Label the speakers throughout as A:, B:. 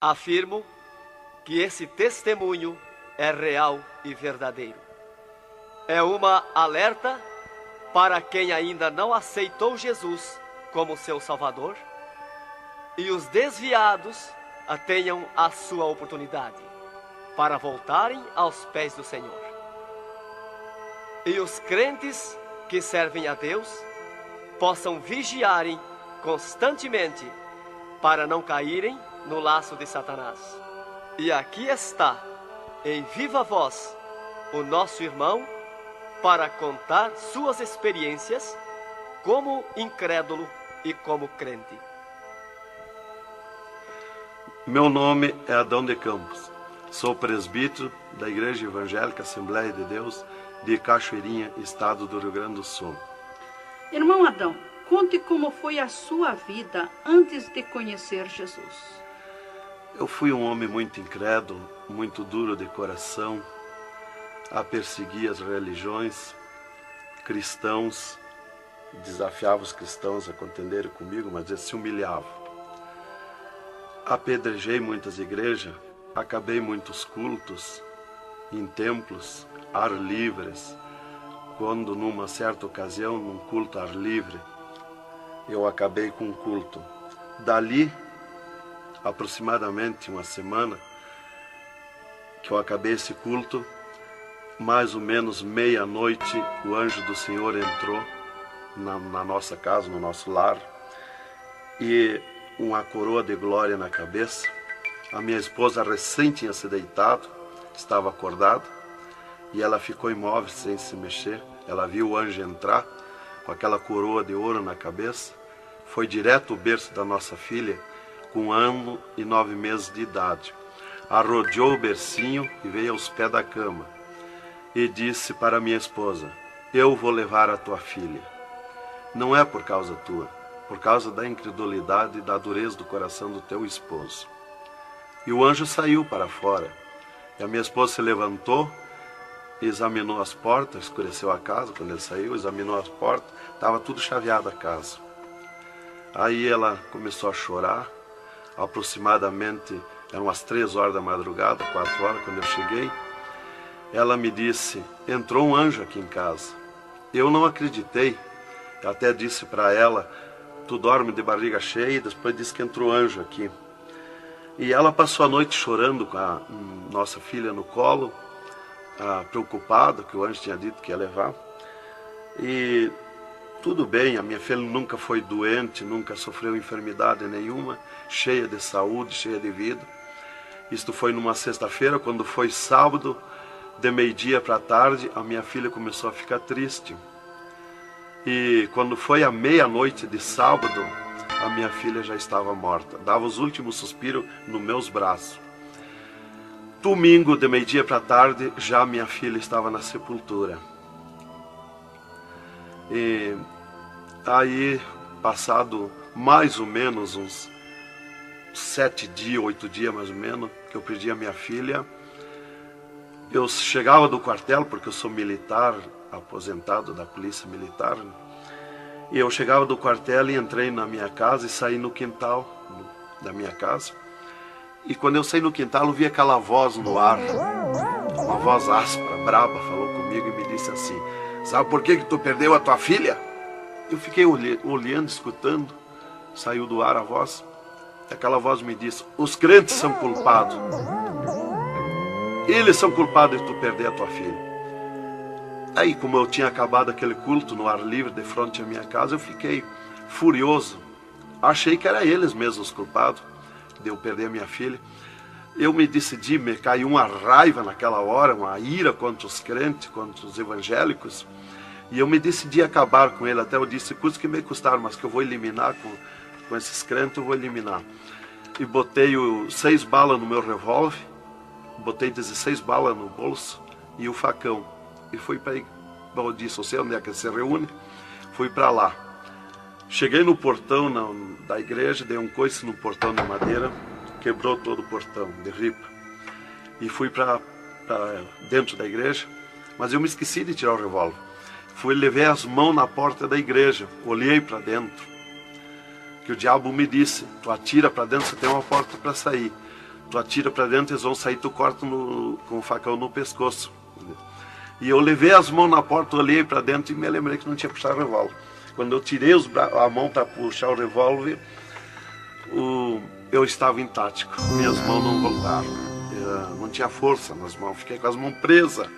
A: Afirmo que esse testemunho é real e verdadeiro. É uma alerta para quem ainda não aceitou Jesus como seu Salvador, e os desviados tenham a sua oportunidade para voltarem aos pés do Senhor. E os crentes que servem a Deus possam vigiarem constantemente para não caírem no laço de Satanás. E aqui está, em viva voz, o nosso irmão para contar suas experiências como incrédulo e como crente.
B: Meu nome é Adão de Campos. Sou presbítero da Igreja Evangélica Assembleia de Deus de Cachoeirinha, estado do Rio Grande do Sul.
C: Irmão Adão, conte como foi a sua vida antes de conhecer Jesus.
B: Eu fui um homem muito incrédulo, muito duro de coração, a perseguir as religiões, cristãos, desafiava os cristãos a contenderem comigo, mas eles se humilhavam. Apedrejei muitas igrejas, acabei muitos cultos em templos, ar livres, quando numa certa ocasião, num culto ar livre, eu acabei com um culto. Dali, aproximadamente uma semana, que eu acabei esse culto, mais ou menos meia-noite, o anjo do Senhor entrou na nossa casa, no nosso lar, e uma coroa de glória na cabeça. A minha esposa recém tinha se deitado, estava acordada, e ela ficou imóvel, sem se mexer. Ela viu o anjo entrar com aquela coroa de ouro na cabeça, foi direto ao berço da nossa filha, com 1 ano e 9 meses de idade. Arrodeou o bercinho e veio aos pés da cama, e disse para minha esposa: eu vou levar a tua filha. Não é por causa tua, por causa da incredulidade e da dureza do coração do teu esposo. E o anjo saiu para fora. E a minha esposa se levantou, examinou as portas, escureceu a casa quando ele saiu, examinou as portas, estava tudo chaveado a casa. Aí ela começou a chorar, aproximadamente, eram as 3 horas da madrugada, 4 horas, quando eu cheguei. Ela me disse: entrou um anjo aqui em casa. Eu não acreditei, eu até disse para ela: tu dorme de barriga cheia, e depois disse que entrou anjo aqui. E ela passou a noite chorando com a nossa filha no colo, preocupada, que o anjo tinha dito que ia levar. E tudo bem, a minha filha nunca foi doente, nunca sofreu enfermidade nenhuma, cheia de saúde, cheia de vida. Isto foi numa sexta-feira. Quando foi sábado, de meio-dia para tarde, a minha filha começou a ficar triste. E quando foi à meia-noite de sábado, a minha filha já estava morta. Dava os últimos suspiros nos meus braços. Domingo, de meio-dia para tarde, já minha filha estava na sepultura. E aí, passado mais ou menos uns 7 dias, 8 dias mais ou menos, que eu perdi a minha filha, eu chegava do quartel, porque eu sou militar, aposentado da polícia militar, e eu chegava do quartel e entrei na minha casa e saí no quintal da minha casa. E quando eu saí no quintal, eu vi aquela voz no ar, uma voz áspera, braba, falou comigo e me disse assim: sabe por que tu perdeu a tua filha? Eu fiquei olhando, escutando, saiu do ar a voz. Aquela voz me disse: os crentes são culpados. Eles são culpados de tu perder a tua filha. Aí, como eu tinha acabado aquele culto no ar livre de frente à minha casa, eu fiquei furioso. Achei que eram eles mesmos os culpados de eu perder a minha filha. Eu me decidi, me caiu uma raiva naquela hora, uma ira contra os crentes, contra os evangélicos. E eu me decidi acabar com ele. Até eu disse: custa que me custar, mas que eu vou eliminar com esses crentes, eu vou eliminar. E botei 6 balas no meu revólver, botei 16 balas no bolso e o facão. E fui para aí. Eu disse: eu sei onde é que se reúne. Fui para lá. Cheguei no portão da igreja, dei um coice no portão de madeira, quebrou todo o portão de ripa. E fui para dentro da igreja, mas eu me esqueci de tirar o revólver. Levei as mãos na porta da igreja, olhei para dentro. Que o diabo me disse: tu atira para dentro, você tem uma porta para sair. tu atira para dentro, eles vão sair, tu corta com o facão no pescoço. E eu levei as mãos na porta, olhei para dentro e me lembrei que não tinha puxado o revólver. Quando eu tirei a mão para puxar o revólver, eu estava intático, minhas mãos não voltaram, não tinha força nas mãos, fiquei com as mãos presas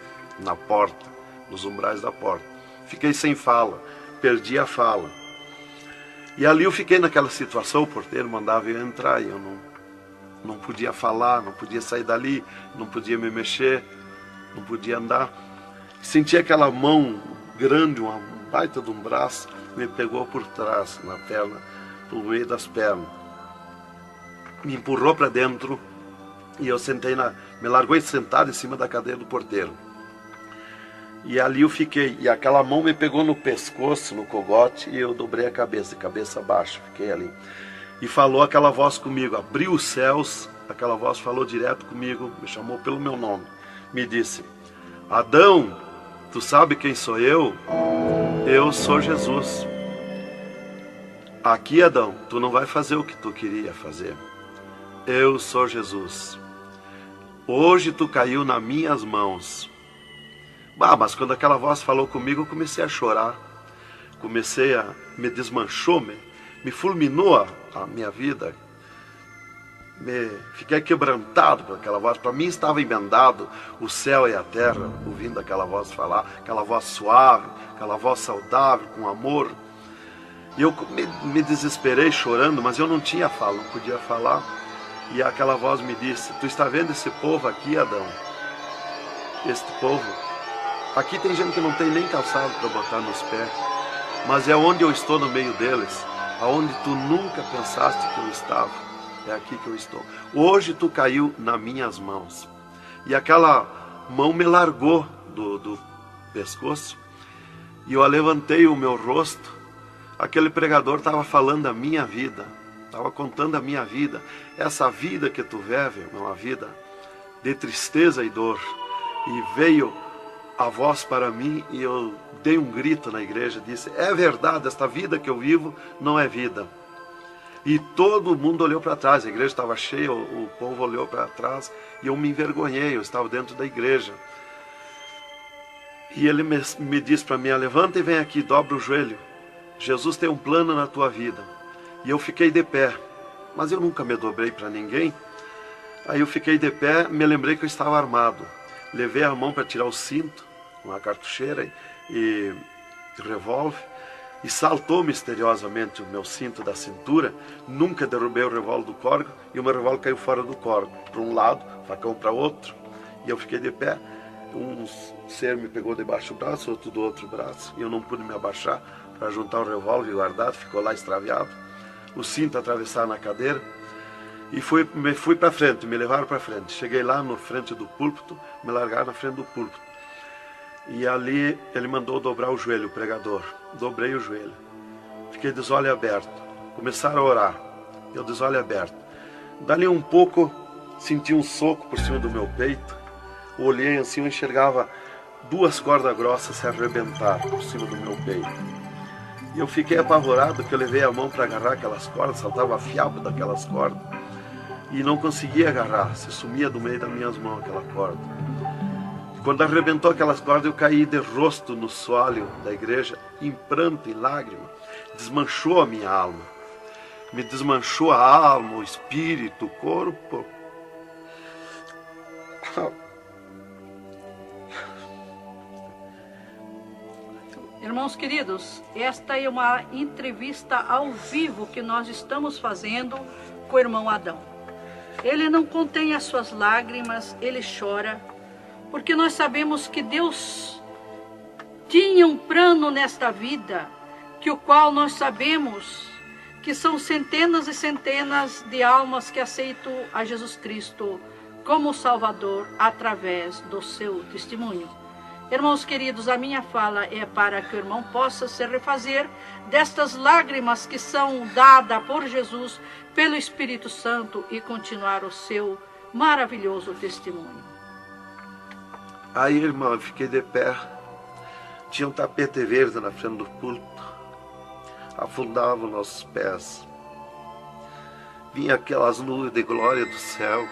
B: na porta, nos umbrais da porta. Fiquei sem fala, perdi a fala. E ali eu fiquei naquela situação, o porteiro mandava eu entrar e eu não podia falar, não podia sair dali, não podia me mexer, não podia andar. Senti aquela mão grande, uma baita de um braço, me pegou por trás, na perna, pelo meio das pernas. Me empurrou para dentro e eu me largou sentado em cima da cadeira do porteiro. E ali eu fiquei, e aquela mão me pegou no pescoço, no cogote, e eu dobrei a cabeça, de cabeça baixa, fiquei ali. E falou aquela voz comigo, abriu os céus, aquela voz falou direto comigo, me chamou pelo meu nome, me disse: Adão, tu sabe quem sou eu? Eu sou Jesus. Aqui, Adão, tu não vai fazer o que tu queria fazer. Eu sou Jesus. Hoje tu caiu nas minhas mãos. Mas quando aquela voz falou comigo, eu comecei a chorar. Me desmanchou, me fulminou a minha vida. Fiquei quebrantado por aquela voz. Para mim estava emendado o céu e a terra, ouvindo aquela voz falar, aquela voz suave, aquela voz saudável, com amor. E eu me desesperei chorando, mas eu não tinha fala, não podia falar. E aquela voz me disse: tu está vendo esse povo aqui, Adão? Este povo, aqui tem gente que não tem nem calçado para botar nos pés, mas é onde eu estou no meio deles, aonde tu nunca pensaste que eu estava, é aqui que eu estou. Hoje tu caiu nas minhas mãos. E aquela mão me largou do pescoço, e eu levantei o meu rosto. Aquele pregador estava falando da minha vida, estava contando a minha vida. Essa vida que tu vive é uma vida de tristeza e dor. E veio a voz para mim e eu dei um grito na igreja, disse: é verdade, esta vida que eu vivo não é vida. E todo mundo olhou para trás, a igreja estava cheia, o povo olhou para trás e eu me envergonhei, eu estava dentro da igreja. E ele me disse para mim: levanta e vem aqui, dobra o joelho. Jesus tem um plano na tua vida. E eu fiquei de pé, mas eu nunca me dobrei para ninguém. Aí eu fiquei de pé, me lembrei que eu estava armado. Levei a mão para tirar o cinto, uma cartucheira e revólver, e saltou misteriosamente o meu cinto da cintura. Nunca derrubei o revólver do córrego, e o meu revólver caiu fora do córrego, para um lado, facão para outro, e eu fiquei de pé. Um ser me pegou debaixo do braço, outro do outro braço, e eu não pude me abaixar para juntar o revólver guardado, ficou lá extraviado. O cinto atravessar na cadeira, e fui para frente, me levaram para frente. Cheguei lá na frente do púlpito, me largaram na frente do púlpito. E ali ele mandou dobrar o joelho, o pregador. Dobrei o joelho. Fiquei de olho aberto. Começaram a orar. Eu de olho aberto. Dali um pouco, senti um soco por cima do meu peito. Olhei assim, eu enxergava 2 cordas grossas se arrebentar por cima do meu peito. E eu fiquei apavorado, que eu levei a mão para agarrar aquelas cordas, saltava fiapo daquelas cordas. E não conseguia agarrar, se sumia do meio das minhas mãos aquela corda. Quando arrebentou aquelas cordas, eu caí de rosto no soalho da igreja, em pranto, em lágrima. Desmanchou a minha alma. Me desmanchou a alma, o espírito, o corpo.
C: Irmãos queridos, esta é uma entrevista ao vivo que nós estamos fazendo com o irmão Adão. Ele não contém as suas lágrimas, ele chora, porque nós sabemos que Deus tinha um plano nesta vida, que o qual nós sabemos que são centenas e centenas de almas que aceitam a Jesus Cristo como Salvador através do seu testemunho. Irmãos queridos, a minha fala é para que o irmão possa se refazer destas lágrimas que são dadas por Jesus, pelo Espírito Santo, e continuar o seu maravilhoso testemunho.
B: Aí, irmão, eu fiquei de pé. Tinha um tapete verde na frente do púlpito. Afundava os nossos pés. Vinha aquelas nuvens de glória do céu.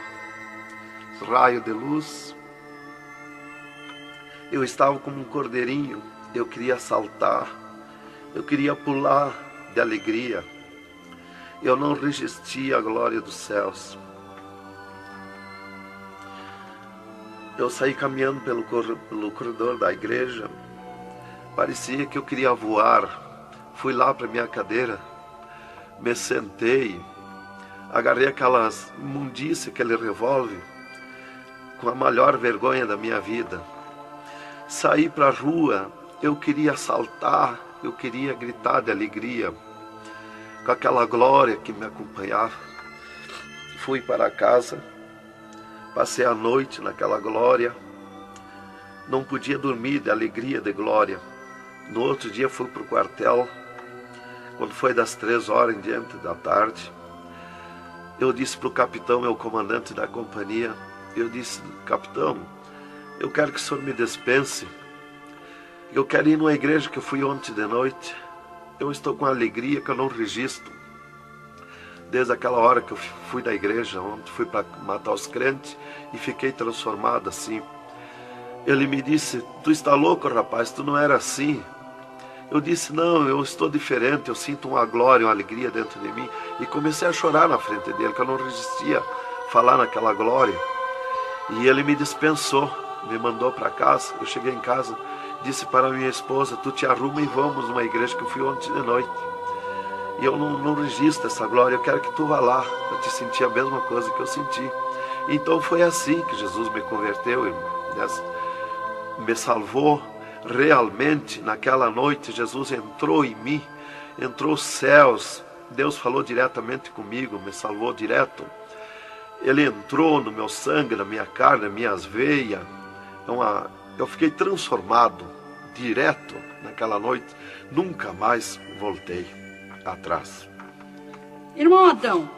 B: raio de luz. Eu estava como um cordeirinho, eu queria saltar, eu queria pular de alegria. Eu não resistia à glória dos céus. Eu saí caminhando pelo corredor da igreja, parecia que eu queria voar. Fui lá para minha cadeira, me sentei, agarrei aquelas imundícias, aquele revólver, com a maior vergonha da minha vida. Saí para a rua, eu queria saltar, eu queria gritar de alegria, com aquela glória que me acompanhava. Fui para casa, passei a noite naquela glória, não podia dormir de alegria, de glória. No outro dia fui para o quartel, quando foi das 3 horas em diante da tarde, eu disse para o capitão, meu comandante da companhia, eu disse: capitão, eu quero que o senhor me dispense, eu quero ir numa igreja que eu fui ontem de noite, eu estou com alegria que eu não registro. Desde aquela hora que eu fui da igreja, ontem fui para matar os crentes e fiquei transformado assim. Ele me disse: tu está louco, rapaz, tu não era assim. Eu disse: não, eu estou diferente, eu sinto uma glória, uma alegria dentro de mim. E comecei a chorar na frente dele, que eu não resistia a falar naquela glória. E ele me dispensou, me mandou para casa. Eu cheguei em casa, disse para minha esposa: tu te arruma e vamos numa igreja que eu fui ontem de noite. E eu não registro essa glória, eu quero que tu vá lá, para te sentir a mesma coisa que eu senti. Então foi assim que Jesus me converteu, me salvou. Realmente, naquela noite, Jesus entrou em mim, entrou os céus, Deus falou diretamente comigo, me salvou direto. Ele entrou no meu sangue, na minha carne, nas minhas veias. Eu fiquei transformado, direto, naquela noite. Nunca mais voltei atrás.
C: Irmão Adão,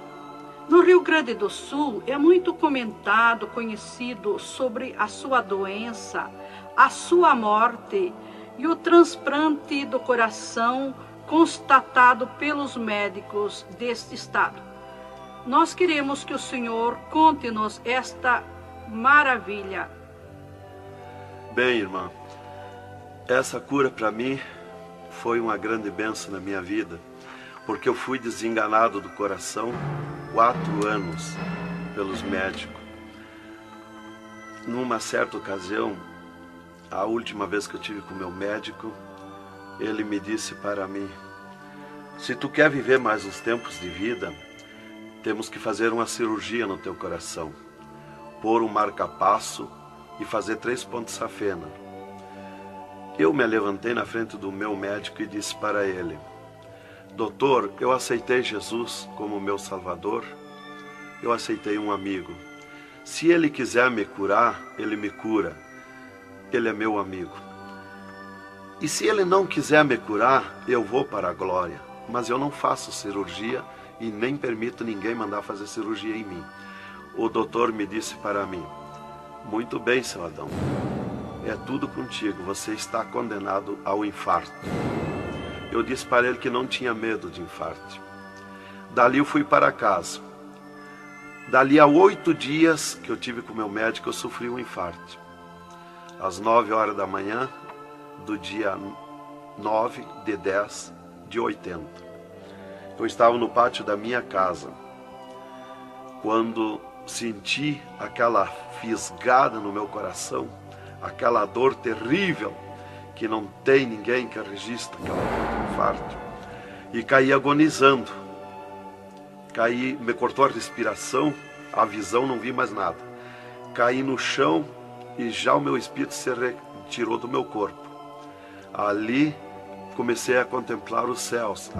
C: no Rio Grande do Sul é muito comentado, conhecido sobre a sua doença, a sua morte e o transplante do coração constatado pelos médicos deste estado. Nós queremos que o Senhor conte-nos esta maravilha.
B: Bem, irmã, essa cura para mim foi uma grande bênção na minha vida, porque eu fui desenganado do coração 4 anos pelos médicos. Numa certa ocasião, a última vez que eu tive com o meu médico, ele me disse para mim: se tu quer viver mais uns tempos de vida, temos que fazer uma cirurgia no teu coração, pôr um marca-passo e fazer 3 pontos safena. Eu me levantei na frente do meu médico e disse para ele: doutor, eu aceitei Jesus como meu salvador, eu aceitei um amigo. Se ele quiser me curar, ele me cura. Ele é meu amigo. E se ele não quiser me curar, eu vou para a glória. Mas eu não faço cirurgia e nem permito ninguém mandar fazer cirurgia em mim. O doutor me disse para mim: muito bem, seu Adão, é tudo contigo, você está condenado ao infarto. Eu disse para ele que não tinha medo de infarto. Dali eu fui para casa. Dali a 8 dias que eu tive com o meu médico, eu sofri um infarto. Às 9 horas da manhã do dia 9 de 10 de 80. Eu estava no pátio da minha casa, quando senti aquela fisgada no meu coração, aquela dor terrível, que não tem ninguém que registre aquela dor do infarto, e caí agonizando. Caí, me cortou a respiração, a visão, não vi mais nada. Caí no chão e já o meu espírito se retirou do meu corpo. Ali comecei a contemplar os céus,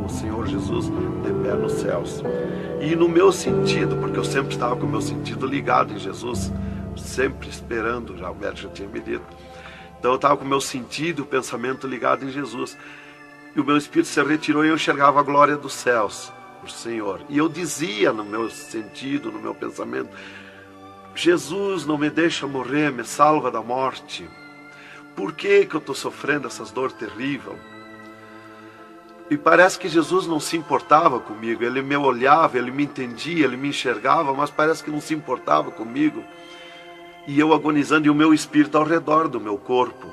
B: o Senhor Jesus de pé nos céus. E no meu sentido, porque eu sempre estava com o meu sentido ligado em Jesus, sempre esperando, já o médico já tinha me dito. Então eu estava com o meu sentido, o pensamento ligado em Jesus. E o meu espírito se retirou e eu enxergava a glória dos céus, o Senhor. E eu dizia no meu sentido, no meu pensamento: Jesus, não me deixa morrer, me salva da morte. Por que eu estou sofrendo essas dores terríveis? E parece que Jesus não se importava comigo. Ele me olhava, ele me entendia, ele me enxergava, mas parece que não se importava comigo. E eu agonizando, e o meu espírito ao redor do meu corpo.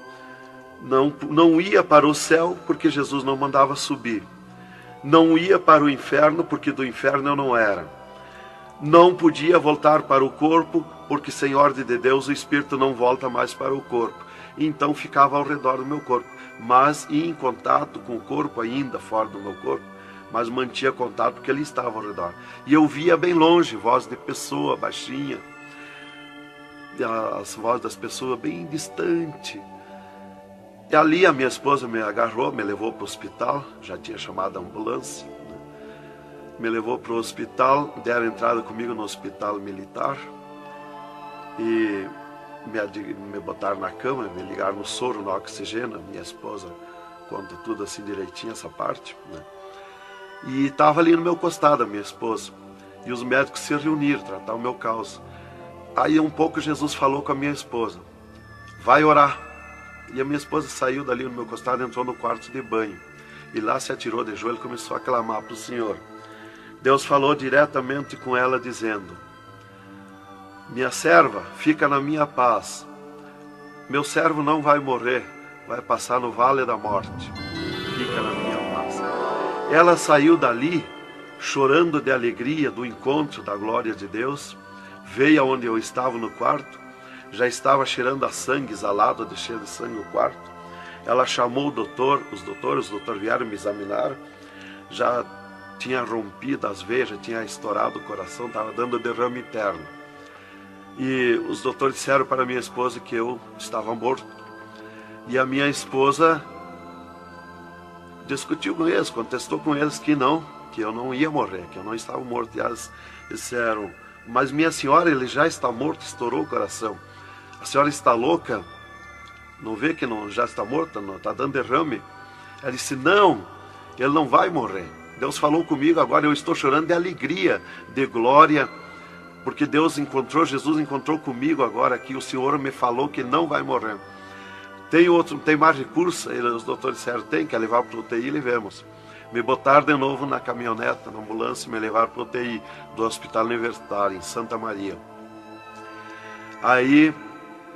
B: Não ia para o céu, porque Jesus não mandava subir. Não ia para o inferno, porque do inferno eu não era. Não podia voltar para o corpo, porque sem ordem de Deus o espírito não volta mais para o corpo. Então ficava ao redor do meu corpo, mas ia em contato com o corpo ainda, fora do meu corpo, mas mantinha contato porque ele estava ao redor. E eu via bem longe, voz de pessoa, baixinha, as vozes das pessoas bem distante. E ali a minha esposa me agarrou, me levou para o hospital, já tinha chamado a ambulância, né? Me levou para o hospital, deram entrada comigo no hospital militar e me botaram na cama, me ligaram no soro, no oxigênio. Minha esposa conta tudo assim direitinho, essa parte, né? E estava ali no meu costado a minha esposa, e os médicos se reuniram, tratar o meu caso. Aí um pouco Jesus falou com a minha esposa, vai orar. E a minha esposa saiu dali no meu costado, entrou no quarto de banho. E lá se atirou de joelho e começou a clamar para o Senhor. Deus falou diretamente com ela, dizendo, minha serva, fica na minha paz. Meu servo não vai morrer, vai passar no vale da morte. Fica na minha paz. Ela saiu dali, chorando de alegria do encontro da glória de Deus. Veio aonde eu estava no quarto. Já estava cheirando a sangue, exalado de cheiro de sangue no quarto. Ela chamou o doutor, os doutores vieram me examinar. Já tinha rompido as veias, já tinha estourado o coração, estava dando derrame interno. E os doutores disseram para minha esposa que eu estava morto. E a minha esposa discutiu com eles, contestou com eles que eu não ia morrer, que eu não estava morto. E eles disseram, mas minha senhora, ele já está morto, estourou o coração. A senhora está louca? Não vê que não, já está morta? Não está dando derrame? Ela disse, não, ele não vai morrer. Deus falou comigo agora, eu estou chorando de alegria, de glória, porque Jesus encontrou comigo agora aqui, o Senhor me falou que não vai morrer. Tem mais recurso? Os doutores disseram, tem que levar para o UTI, levemos. Me botaram de novo na caminhoneta, na ambulância, e me levaram para o UTI do Hospital Universitário, em Santa Maria. Aí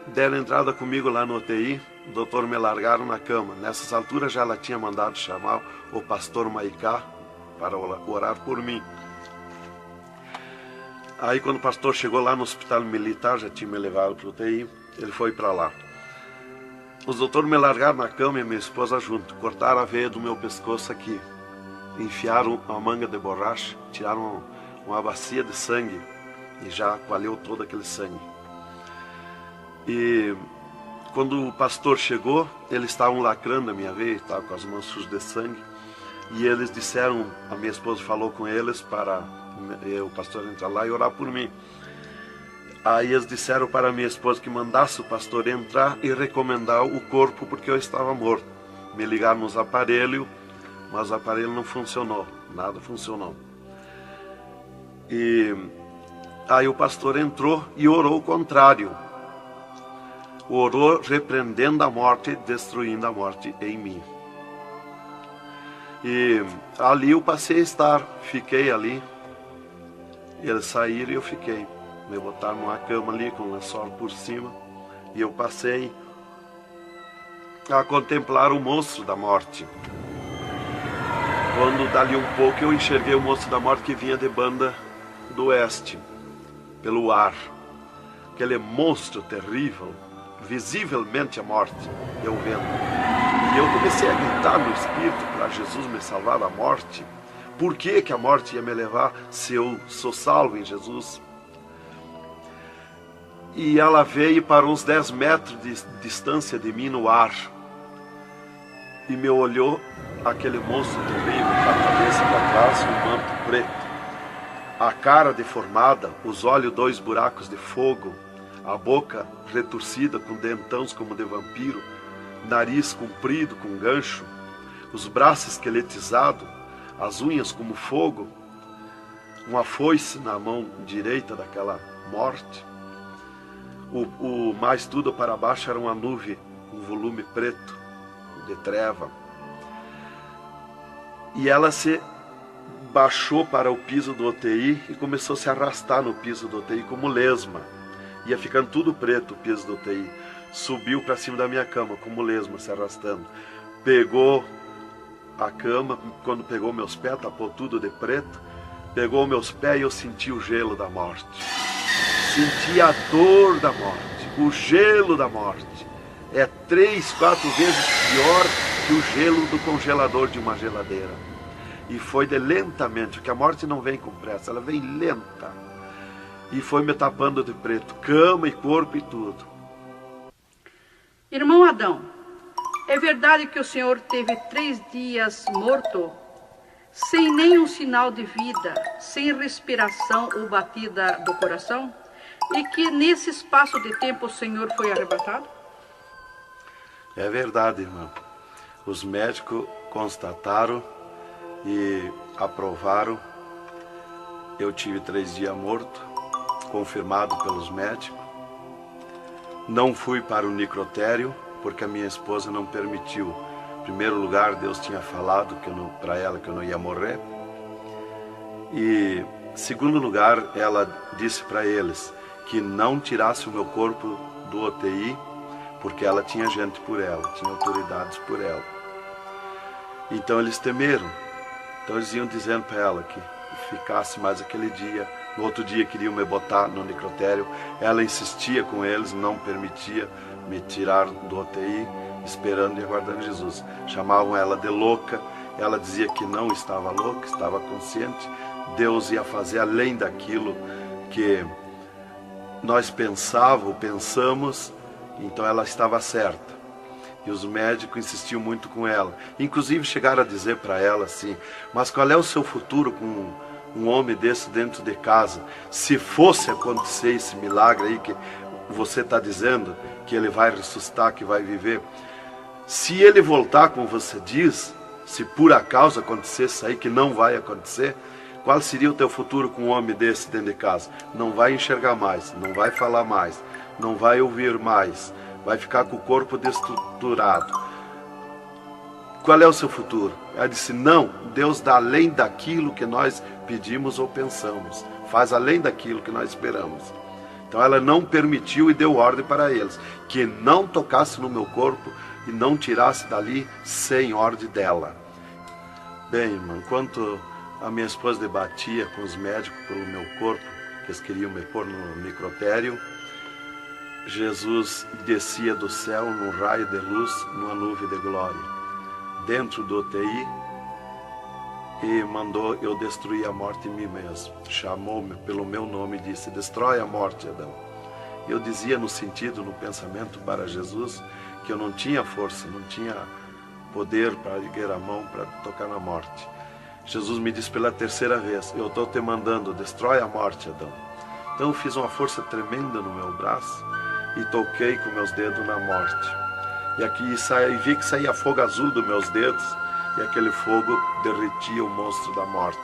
B: deram entrada comigo lá no UTI, o doutor me largaram na cama. Nessas alturas já ela tinha mandado chamar o pastor Maicá para orar por mim. Aí quando o pastor chegou lá no hospital militar, já tinha me levado para o UTI, ele foi para lá. Os doutores me largaram na cama e minha esposa junto, cortaram a veia do meu pescoço aqui, enfiaram uma manga de borracha, tiraram uma bacia de sangue e já coalhou todo aquele sangue. E quando o pastor chegou, eles estavam lacrando a minha veia, estavam com as mãos sujas de sangue. E eles disseram, a minha esposa falou com eles para o pastor entrar lá e orar por mim. Aí eles disseram para a minha esposa que mandasse o pastor entrar e recomendar o corpo, porque eu estava morto. Me ligaram nos aparelhos, mas o aparelho não funcionou, nada funcionou. E aí o pastor entrou e orou o contrário. Orou repreendendo a morte, destruindo a morte em mim. E ali eu passei a estar, fiquei ali. Eles saíram e eu fiquei. Me botaram numa cama ali com um lençol por cima. E eu passei a contemplar o monstro da morte. Quando dali um pouco eu enxerguei o monstro da morte que vinha de Banda do Oeste, pelo ar. Aquele monstro terrível, visivelmente a morte, eu vendo. E eu comecei a gritar no espírito para Jesus me salvar da morte. Por que que a morte ia me levar se eu sou salvo em Jesus? E ela veio para uns 10 metros de distância de mim no ar. E me olhou, aquele monstro terrível, com a cabeça para trás, um manto preto. A cara deformada, os olhos 2 buracos de fogo, a boca retorcida com dentões como de vampiro, nariz comprido com gancho, os braços esqueletizados, as unhas como fogo, uma foice na mão direita daquela morte. O mais tudo para baixo era uma nuvem, um volume preto, de treva. E ela se baixou para o piso do UTI e começou a se arrastar no piso do UTI como lesma. Ia ficando tudo preto o piso do UTI. Subiu para cima da minha cama como lesma, se arrastando. Pegou a cama, quando pegou meus pés, tapou tudo de preto. Pegou meus pés e eu senti o gelo da morte. Senti a dor da morte, o gelo da morte. É 3, 4 vezes pior que o gelo do congelador de uma geladeira. E foi de lentamente, porque a morte não vem com pressa, ela vem lenta. E foi me tapando de preto, cama e corpo e tudo.
C: Irmão Adão, é verdade que o senhor teve 3 dias morto, sem nenhum sinal de vida, sem respiração ou batida do coração? E que nesse espaço de tempo o senhor foi arrebatado?
B: É verdade, irmão. Os médicos constataram e aprovaram. Eu tive 3 dias morto, confirmado pelos médicos. Não fui para o necrotério, porque a minha esposa não permitiu. Em primeiro lugar, Deus tinha falado para ela que eu não ia morrer. E, em segundo lugar, ela disse para eles que não tirasse o meu corpo do UTI, porque ela tinha gente por ela, tinha autoridades por ela. Então eles temeram. Então eles iam dizendo para ela que ficasse mais aquele dia. No outro dia queriam me botar no necrotério. Ela insistia com eles, não permitia me tirar do UTI, esperando e aguardando Jesus. Chamavam ela de louca. Ela dizia que não estava louca, estava consciente. Deus ia fazer além daquilo que nós pensamos. Então ela estava certa. E os médicos insistiam muito com ela. Inclusive chegaram a dizer para ela assim: mas qual é o seu futuro com um homem desse dentro de casa? Se fosse acontecer esse milagre aí que você está dizendo, que ele vai ressuscitar, que vai viver. Se ele voltar, como você diz, se por acaso acontecesse isso aí, que não vai acontecer, qual seria o teu futuro com um homem desse dentro de casa? Não vai enxergar mais, não vai falar mais, não vai ouvir mais, vai ficar com o corpo destruturado. Qual é o seu futuro? Ela disse: não, Deus dá além daquilo que nós pedimos ou pensamos, faz além daquilo que nós esperamos. Então ela não permitiu e deu ordem para eles que não tocasse no meu corpo e não tirasse dali sem ordem dela. Bem, irmão, enquanto a minha esposa debatia com os médicos pelo meu corpo, que eles queriam me pôr no necrotério, Jesus descia do céu num raio de luz, numa nuvem de glória, dentro do UTI, e mandou eu destruir a morte em mim mesmo. Chamou-me pelo meu nome e disse: destrói a morte, Adão. Eu dizia no sentido, no pensamento para Jesus, que eu não tinha força, não tinha poder para erguer a mão para tocar na morte. Jesus me disse pela 3ª vez: eu estou te mandando, destrói a morte, Adão. Então eu fiz uma força tremenda no meu braço e toquei com meus dedos na morte. E aqui vi que saía fogo azul dos meus dedos, e aquele fogo derretia o monstro da morte.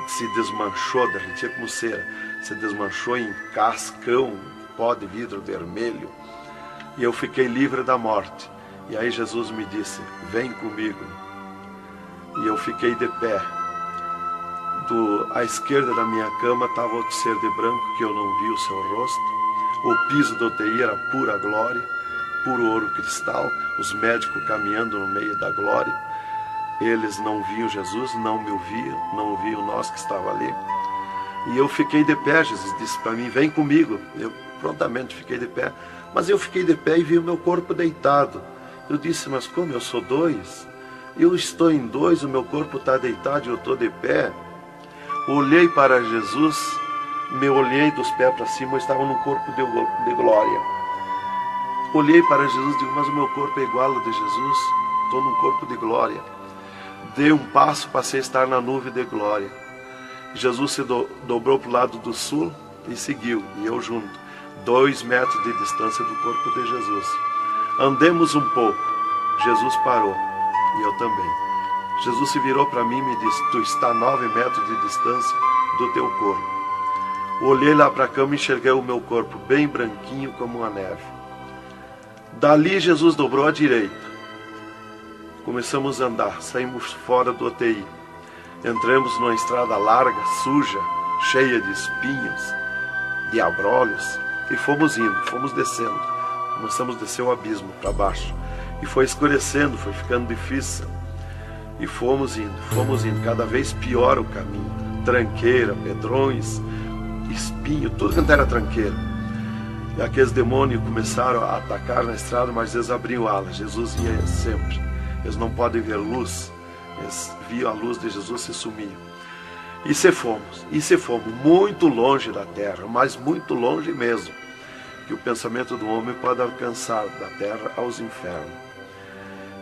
B: Se desmanchou, derretia como cera, se desmanchou em cascão, pó de vidro vermelho, e eu fiquei livre da morte. E aí Jesus me disse: vem comigo. E eu fiquei de pé. À esquerda da minha cama estava outro ser de branco, que eu não vi o seu rosto. O piso do UTI era pura glória, puro ouro cristal, os médicos caminhando no meio da glória. Eles não viam Jesus, não me ouviam, não ouviam nós que estava ali. E eu fiquei de pé. Jesus disse para mim: vem comigo. Eu prontamente fiquei de pé. Mas eu fiquei de pé e vi o meu corpo deitado. Eu disse: mas como eu sou 2? Eu estou em 2, o meu corpo está deitado e eu estou de pé. Olhei para Jesus, me olhei dos pés para cima, eu estava num corpo de glória. Olhei para Jesus e digo: mas o meu corpo é igual ao de Jesus, estou num corpo de glória. Dei um passo, passei a estar na nuvem de glória. Jesus se dobrou para o lado do sul e seguiu, e eu junto, 2 metros de distância do corpo de Jesus. Andemos um pouco, Jesus parou, e eu também. Jesus se virou para mim e me disse: tu está a 9 metros de distância do teu corpo. Olhei lá para a cama e enxerguei o meu corpo bem branquinho como uma neve. Dali Jesus dobrou à direita. Começamos a andar, saímos fora do UTI. Entramos numa estrada larga, suja, cheia de espinhos, de abrolhos, e fomos indo, fomos descendo. Começamos a descer o abismo para baixo. E foi escurecendo, foi ficando difícil. E fomos indo, cada vez pior o caminho. Tranqueira, pedrões, espinho, tudo quanto era tranqueira. E aqueles demônios começaram a atacar na estrada, mas eles abriam alas. Jesus ia sempre. Eles não podem ver luz. Eles viam a luz de Jesus e se sumiam. E se fomos muito longe da terra, mas muito longe mesmo, que o pensamento do homem pode alcançar da terra aos infernos.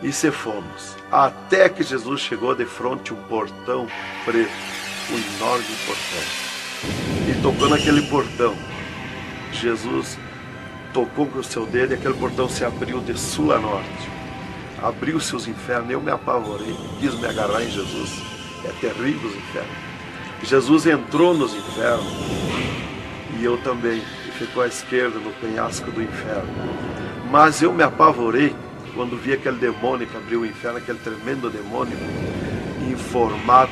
B: E se fomos, até que Jesus chegou de frente a um portão preto, um enorme portão. E tocou naquele portão. Jesus tocou com o seu dedo e aquele portão se abriu de sul a norte. Abriu-se os infernos, eu me apavorei, quis me agarrar em Jesus. É terrível os infernos. Jesus entrou nos infernos e eu também, e ficou à esquerda no penhasco do inferno. Mas eu me apavorei quando vi aquele demônio que abriu o inferno, aquele tremendo demônio, em formato,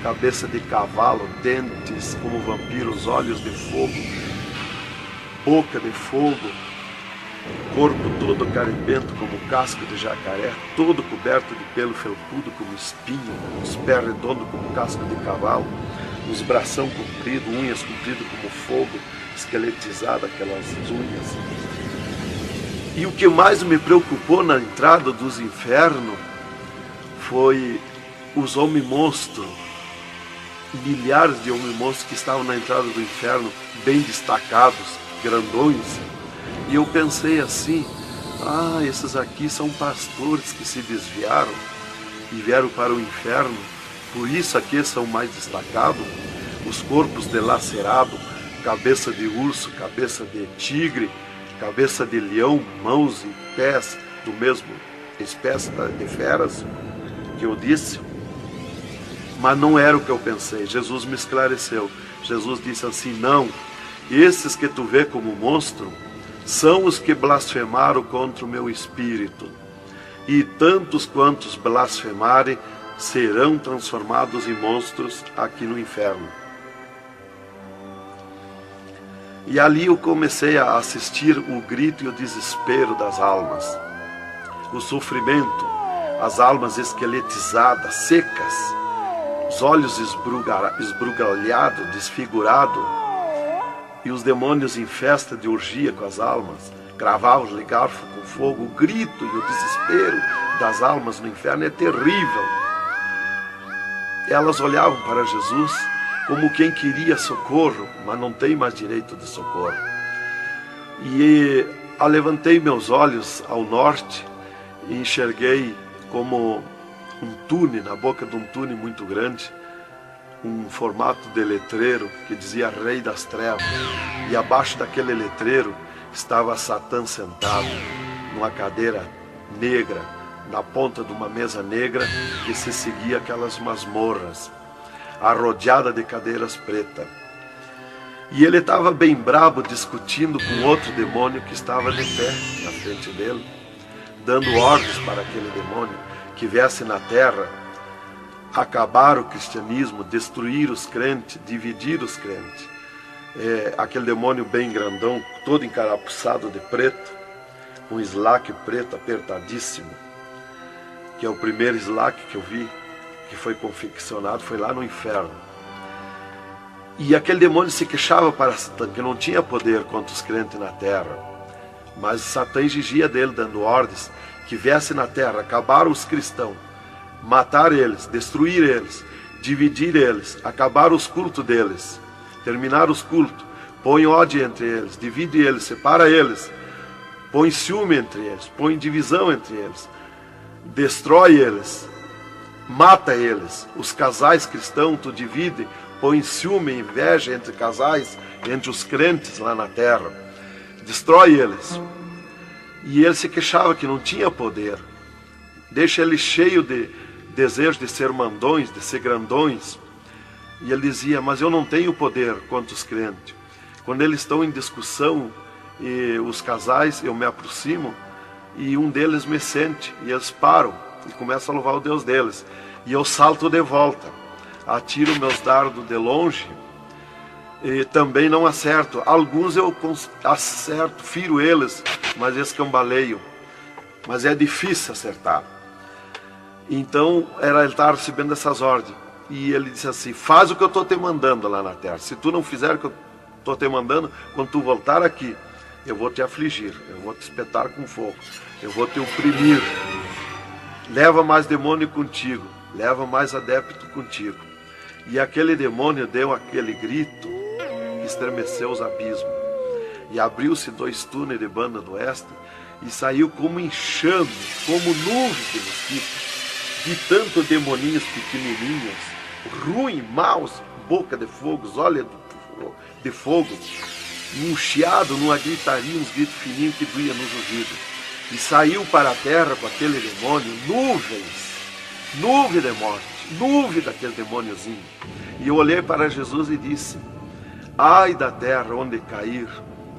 B: cabeça de cavalo, dentes como vampiros, olhos de fogo, boca de fogo, corpo todo carimbento como casco de jacaré, todo coberto de pelo felpudo como espinho, os pés redondos como casco de cavalo, os bração compridos, unhas compridas como fogo, esqueletizado aquelas unhas. E o que mais me preocupou na entrada dos infernos foi os homens-monstros, milhares de homens-monstros que estavam na entrada do inferno, bem destacados, grandões. E eu pensei assim, esses aqui são pastores que se desviaram e vieram para o inferno, por isso aqui são mais destacados, os corpos dilacerados, cabeça de urso, cabeça de tigre, cabeça de leão, mãos e pés do mesmo espécie de feras que eu disse. Mas não era o que eu pensei. Jesus me esclareceu. Jesus disse assim, não, esses que tu vê como monstro são os que blasfemaram contra o meu espírito. E tantos quantos blasfemarem serão transformados em monstros aqui no inferno. E ali eu comecei a assistir o grito e o desespero das almas. O sofrimento, as almas esqueletizadas, secas, os olhos esbugalhados, desfigurados, e os demônios em festa de orgia com as almas, cravavam-lhe garfo com fogo. O grito e o desespero das almas no inferno é terrível. Elas olhavam para Jesus como quem queria socorro, mas não tem mais direito de socorro. E levantei meus olhos ao norte e enxerguei como um túnel, na boca de um túnel muito grande, um formato de letreiro que dizia Rei das Trevas. E abaixo daquele letreiro estava Satã sentado numa cadeira negra, na ponta de uma mesa negra que se seguia aquelas masmorras, arrodeada de cadeiras pretas. E ele estava bem brabo discutindo com outro demônio que estava de pé na frente dele, dando ordens para aquele demônio que viesse na terra acabar o cristianismo, destruir os crentes, dividir os crentes. Aquele demônio bem grandão, todo encarapuçado de preto, um slack preto apertadíssimo, que é o primeiro slack que eu vi, que foi confeccionado, foi lá no inferno. E aquele demônio se queixava para Satã, que não tinha poder contra os crentes na terra. Mas Satã exigia dele, dando ordens, que viesse na terra, acabar os cristãos, matar eles, destruir eles, dividir eles, acabar os cultos deles, terminar os cultos, põe ódio entre eles, divide eles, separa eles, põe ciúme entre eles, põe divisão entre eles, destrói eles, mata eles. Os casais cristãos tu divide, põe ciúme e inveja entre casais, entre os crentes lá na terra, destrói eles. E ele se queixava que não tinha poder, deixa ele cheio de desejo de ser mandões, de ser grandões. E ele dizia, mas eu não tenho poder contra os crentes. Quando eles estão em discussão, e os casais, eu me aproximo, e um deles me sente, e eles param. e começo a louvar o Deus deles. E eu salto de volta, atiro meus dardos de longe e também não acerto. Alguns eu acerto, firo eles, mas escambaleio. Mas é difícil acertar. Então ele estava recebendo essas ordens. E ele disse assim: faz o que eu estou te mandando lá na terra. Se tu não fizer o que eu estou te mandando, quando tu voltar aqui, eu vou te afligir, eu vou te espetar com fogo, eu vou te oprimir. Leva mais demônio contigo, leva mais adepto contigo. E aquele demônio deu aquele grito que estremeceu os abismos. E abriu-se 2 túneis de banda do oeste e saiu como enxame, como nuvem de mosquitos, de tanto demoninhos pequenininhos, ruim, maus, boca de fogo, olhos de fogo, um chiado, numa gritaria, uns gritos fininhos que doía nos ouvidos. E saiu para a terra com aquele demônio, nuvem de morte, nuvem daquele demôniozinho. E eu olhei para Jesus e disse: ai da terra onde cair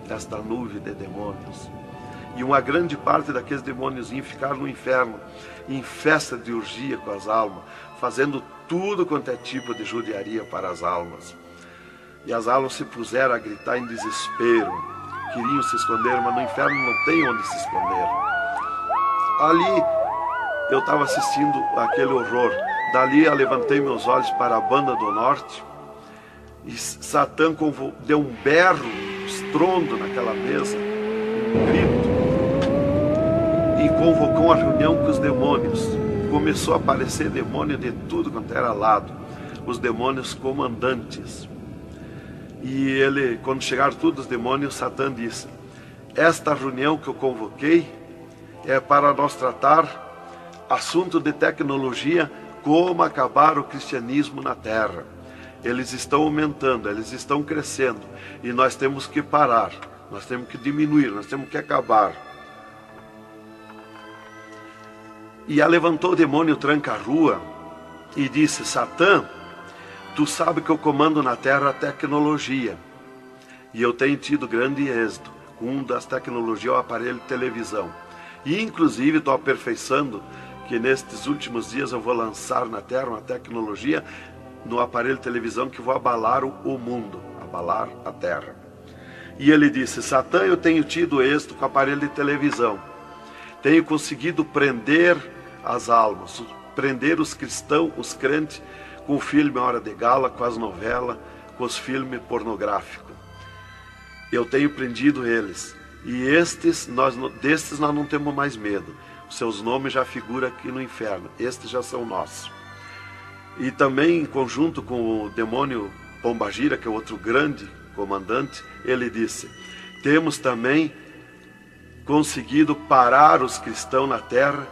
B: esta nuvem de demônios. E uma grande parte daqueles demôniozinhos ficaram no inferno, em festa de orgia com as almas, fazendo tudo quanto é tipo de judiaria para as almas. E as almas se puseram a gritar em desespero, queriam se esconder, mas no inferno não tem onde se esconder. Ali eu estava assistindo aquele horror. Dali eu levantei meus olhos para a banda do norte e Satã deu um berro, um estrondo naquela mesa, um grito, e convocou uma reunião com os demônios. Começou a aparecer demônio de tudo quanto era lado, os demônios comandantes. E ele, quando chegaram todos os demônios, Satã disse: esta reunião que eu convoquei é para nós tratar assunto de tecnologia, como acabar o cristianismo na terra. Eles estão aumentando, eles estão crescendo, e nós temos que parar, nós temos que diminuir, nós temos que acabar. E levantou o demônio tranca-rua e disse: Satã, tu sabe que eu comando na terra a tecnologia, e eu tenho tido grande êxito. Um das tecnologias é o aparelho de televisão, e inclusive estou aperfeiçoando que nestes últimos dias eu vou lançar na terra uma tecnologia no aparelho de televisão que vai abalar o mundo, abalar a terra. E ele disse: Satã, eu tenho tido êxito com o aparelho de televisão, tenho conseguido prender as almas, prender os cristãos, os crentes, com o filme Hora de Gala, com as novelas, com os filmes pornográficos. Eu tenho prendido eles, e destes nós não temos mais medo. Os seus nomes já figuram aqui no inferno, estes já são nossos. E também em conjunto com o demônio Pombagira, que é outro grande comandante, ele disse: temos também conseguido parar os cristãos na terra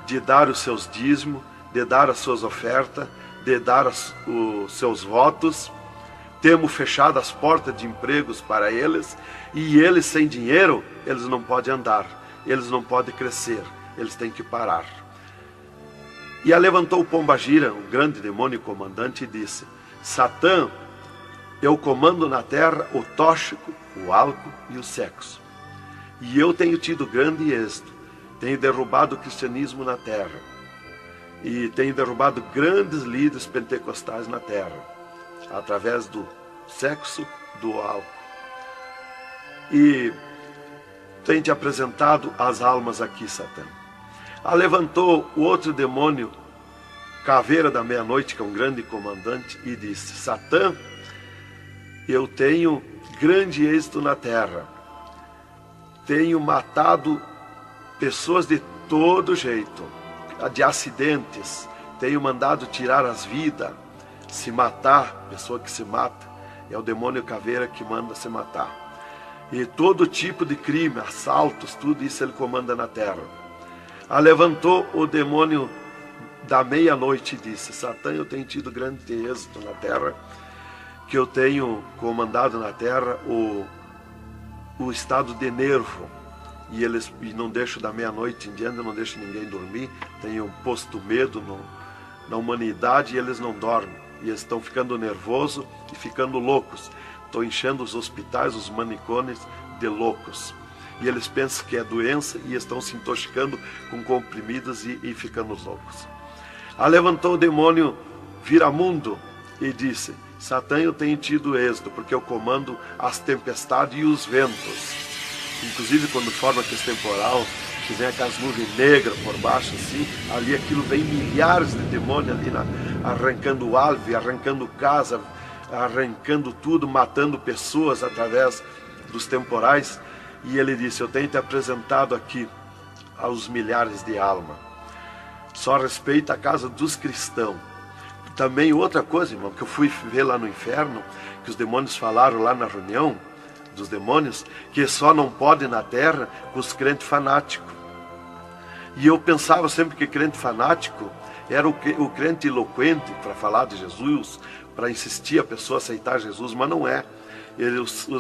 B: de dar os seus dízimos, de dar as suas ofertas, de dar os seus votos. Temos fechado as portas de empregos para eles, e eles sem dinheiro, eles não podem andar, eles não podem crescer, eles têm que parar. E levantou o Pombagira, o grande demônio comandante, e disse: Satã, eu comando na terra o tóxico, o álcool e o sexo. E eu tenho tido grande êxito, tenho derrubado o cristianismo na terra, e tenho derrubado grandes líderes pentecostais na terra, através do sexo, do álcool. E tenho te apresentado as almas aqui, Satã. Levantou o outro demônio, Caveira da Meia-Noite, que é um grande comandante, e disse: Satã, eu tenho grande êxito na terra, tenho matado pessoas de todo jeito, de acidentes, tenho mandado tirar as vidas, se matar, pessoa que se mata, é o demônio Caveira que manda se matar. E todo tipo de crime, assaltos, tudo isso ele comanda na terra. Levantou o demônio da Meia-Noite e disse: Satã, eu tenho tido grande êxito na terra, que eu tenho comandado na terra o estado de nervo, e não deixo da meia-noite em diante, não deixo ninguém dormir, tenho posto medo na humanidade, e eles não dormem, e eles estão ficando nervosos e ficando loucos. Estou enchendo os hospitais, os manicômios de loucos. e eles pensam que é doença e estão se intoxicando com comprimidos e ficando loucos. Levantou o demônio Viramundo e disse: Satã, eu tenho tido êxito, porque eu comando as tempestades e os ventos. Inclusive quando forma aquele temporal, que vem aquelas nuvens negras por baixo assim, ali aquilo vem milhares de demônios ali arrancando árvore, arrancando casa, arrancando tudo, matando pessoas através dos temporais. E ele disse: eu tenho te apresentado aqui aos milhares de almas. Só respeita a casa dos cristãos. Também outra coisa, irmão, que eu fui ver lá no inferno, que os demônios falaram lá na reunião dos demônios, que só não pode na terra com os crentes fanáticos. E eu pensava sempre que crente fanático era o crente eloquente para falar de Jesus, para insistir a pessoa a aceitar Jesus, mas não é.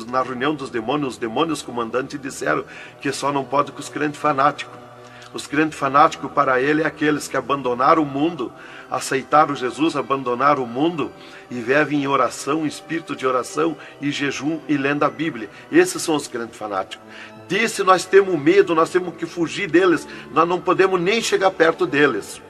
B: Na reunião dos demônios, os demônios comandantes disseram que só não pode com os crentes fanáticos. Os crentes fanáticos para ele é aqueles que abandonaram o mundo, aceitaram Jesus, abandonaram o mundo e vivem em oração, em espírito de oração e jejum e lendo a Bíblia. Esses são os crentes fanáticos. Desse nós temos medo, nós temos que fugir deles, nós não podemos nem chegar perto deles.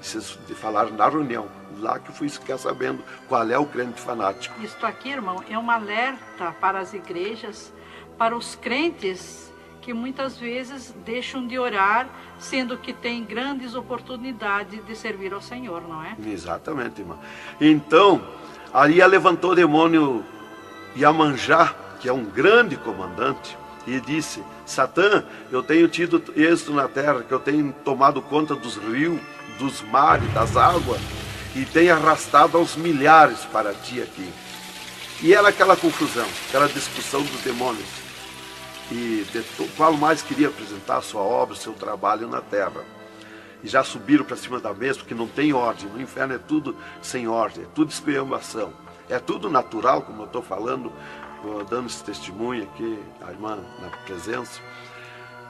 B: Vocês falaram na reunião, lá que eu fui ficar sabendo qual é o crente fanático.
C: Isto aqui, irmão, é um alerta para as igrejas, para os crentes que muitas vezes deixam de orar, sendo que tem grandes oportunidades de servir ao Senhor, não é?
B: Exatamente, irmão. Então, ali levantou o demônio Iemanjá, que é um grande comandante, e disse: Satã, eu tenho tido êxito na terra, que eu tenho tomado conta dos rios, dos mares, das águas, e tenho arrastado aos milhares para ti aqui. E era aquela confusão, aquela discussão dos demônios. E qual mais queria apresentar a sua obra, o seu trabalho na terra. E já subiram para cima da mesa, porque não tem ordem. No inferno é tudo sem ordem, é tudo esculhambação. É tudo natural, como eu estou falando, dando esse testemunho aqui, a irmã na presença.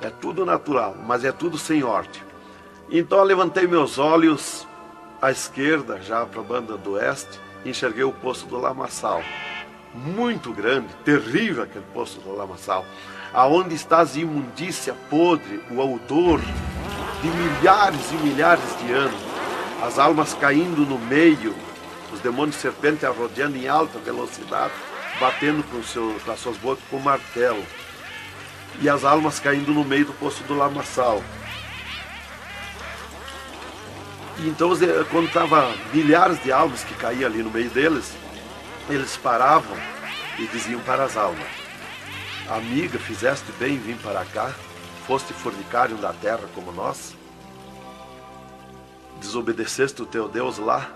B: É tudo natural, mas é tudo sem ordem. Então eu levantei meus olhos à esquerda, já para a banda do oeste, e enxerguei o poço do lamaçal. Muito grande, terrível aquele poço do lamaçal. Aonde está a imundícia podre, o odor de milhares e milhares de anos, as almas caindo no meio, os demônios serpentes rodeando em alta velocidade, batendo com as suas bocas com martelo, e as almas caindo no meio do poço do lamaçal. E então, quando estava milhares de almas que caíam ali no meio deles, eles paravam e diziam para as almas: amiga, fizeste bem em vir para cá? Foste fornicário da terra como nós? Desobedeceste o teu Deus lá?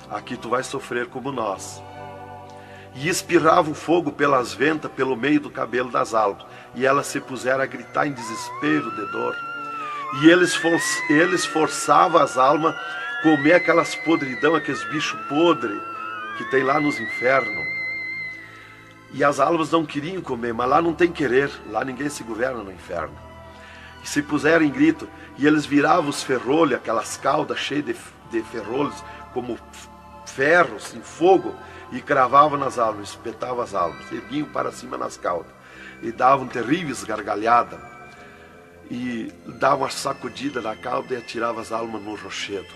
B: Aqui tu vais sofrer como nós. E espirrava o fogo pelas ventas, pelo meio do cabelo das almas, e elas se puseram a gritar em desespero de dor. E eles forçavam as almas a comer aquelas podridão, aqueles bichos podres que tem lá nos infernos. E as almas não queriam comer, mas lá não tem querer, lá ninguém se governa no inferno. E se puseram em grito, e eles viravam os ferrolhos, aquelas caudas cheias de ferrolhos, como ferros em fogo, e cravavam nas almas, espetavam as almas, erguiam para cima nas caudas, e davam terríveis gargalhadas, e davam uma sacudida na cauda e atiravam as almas no rochedo.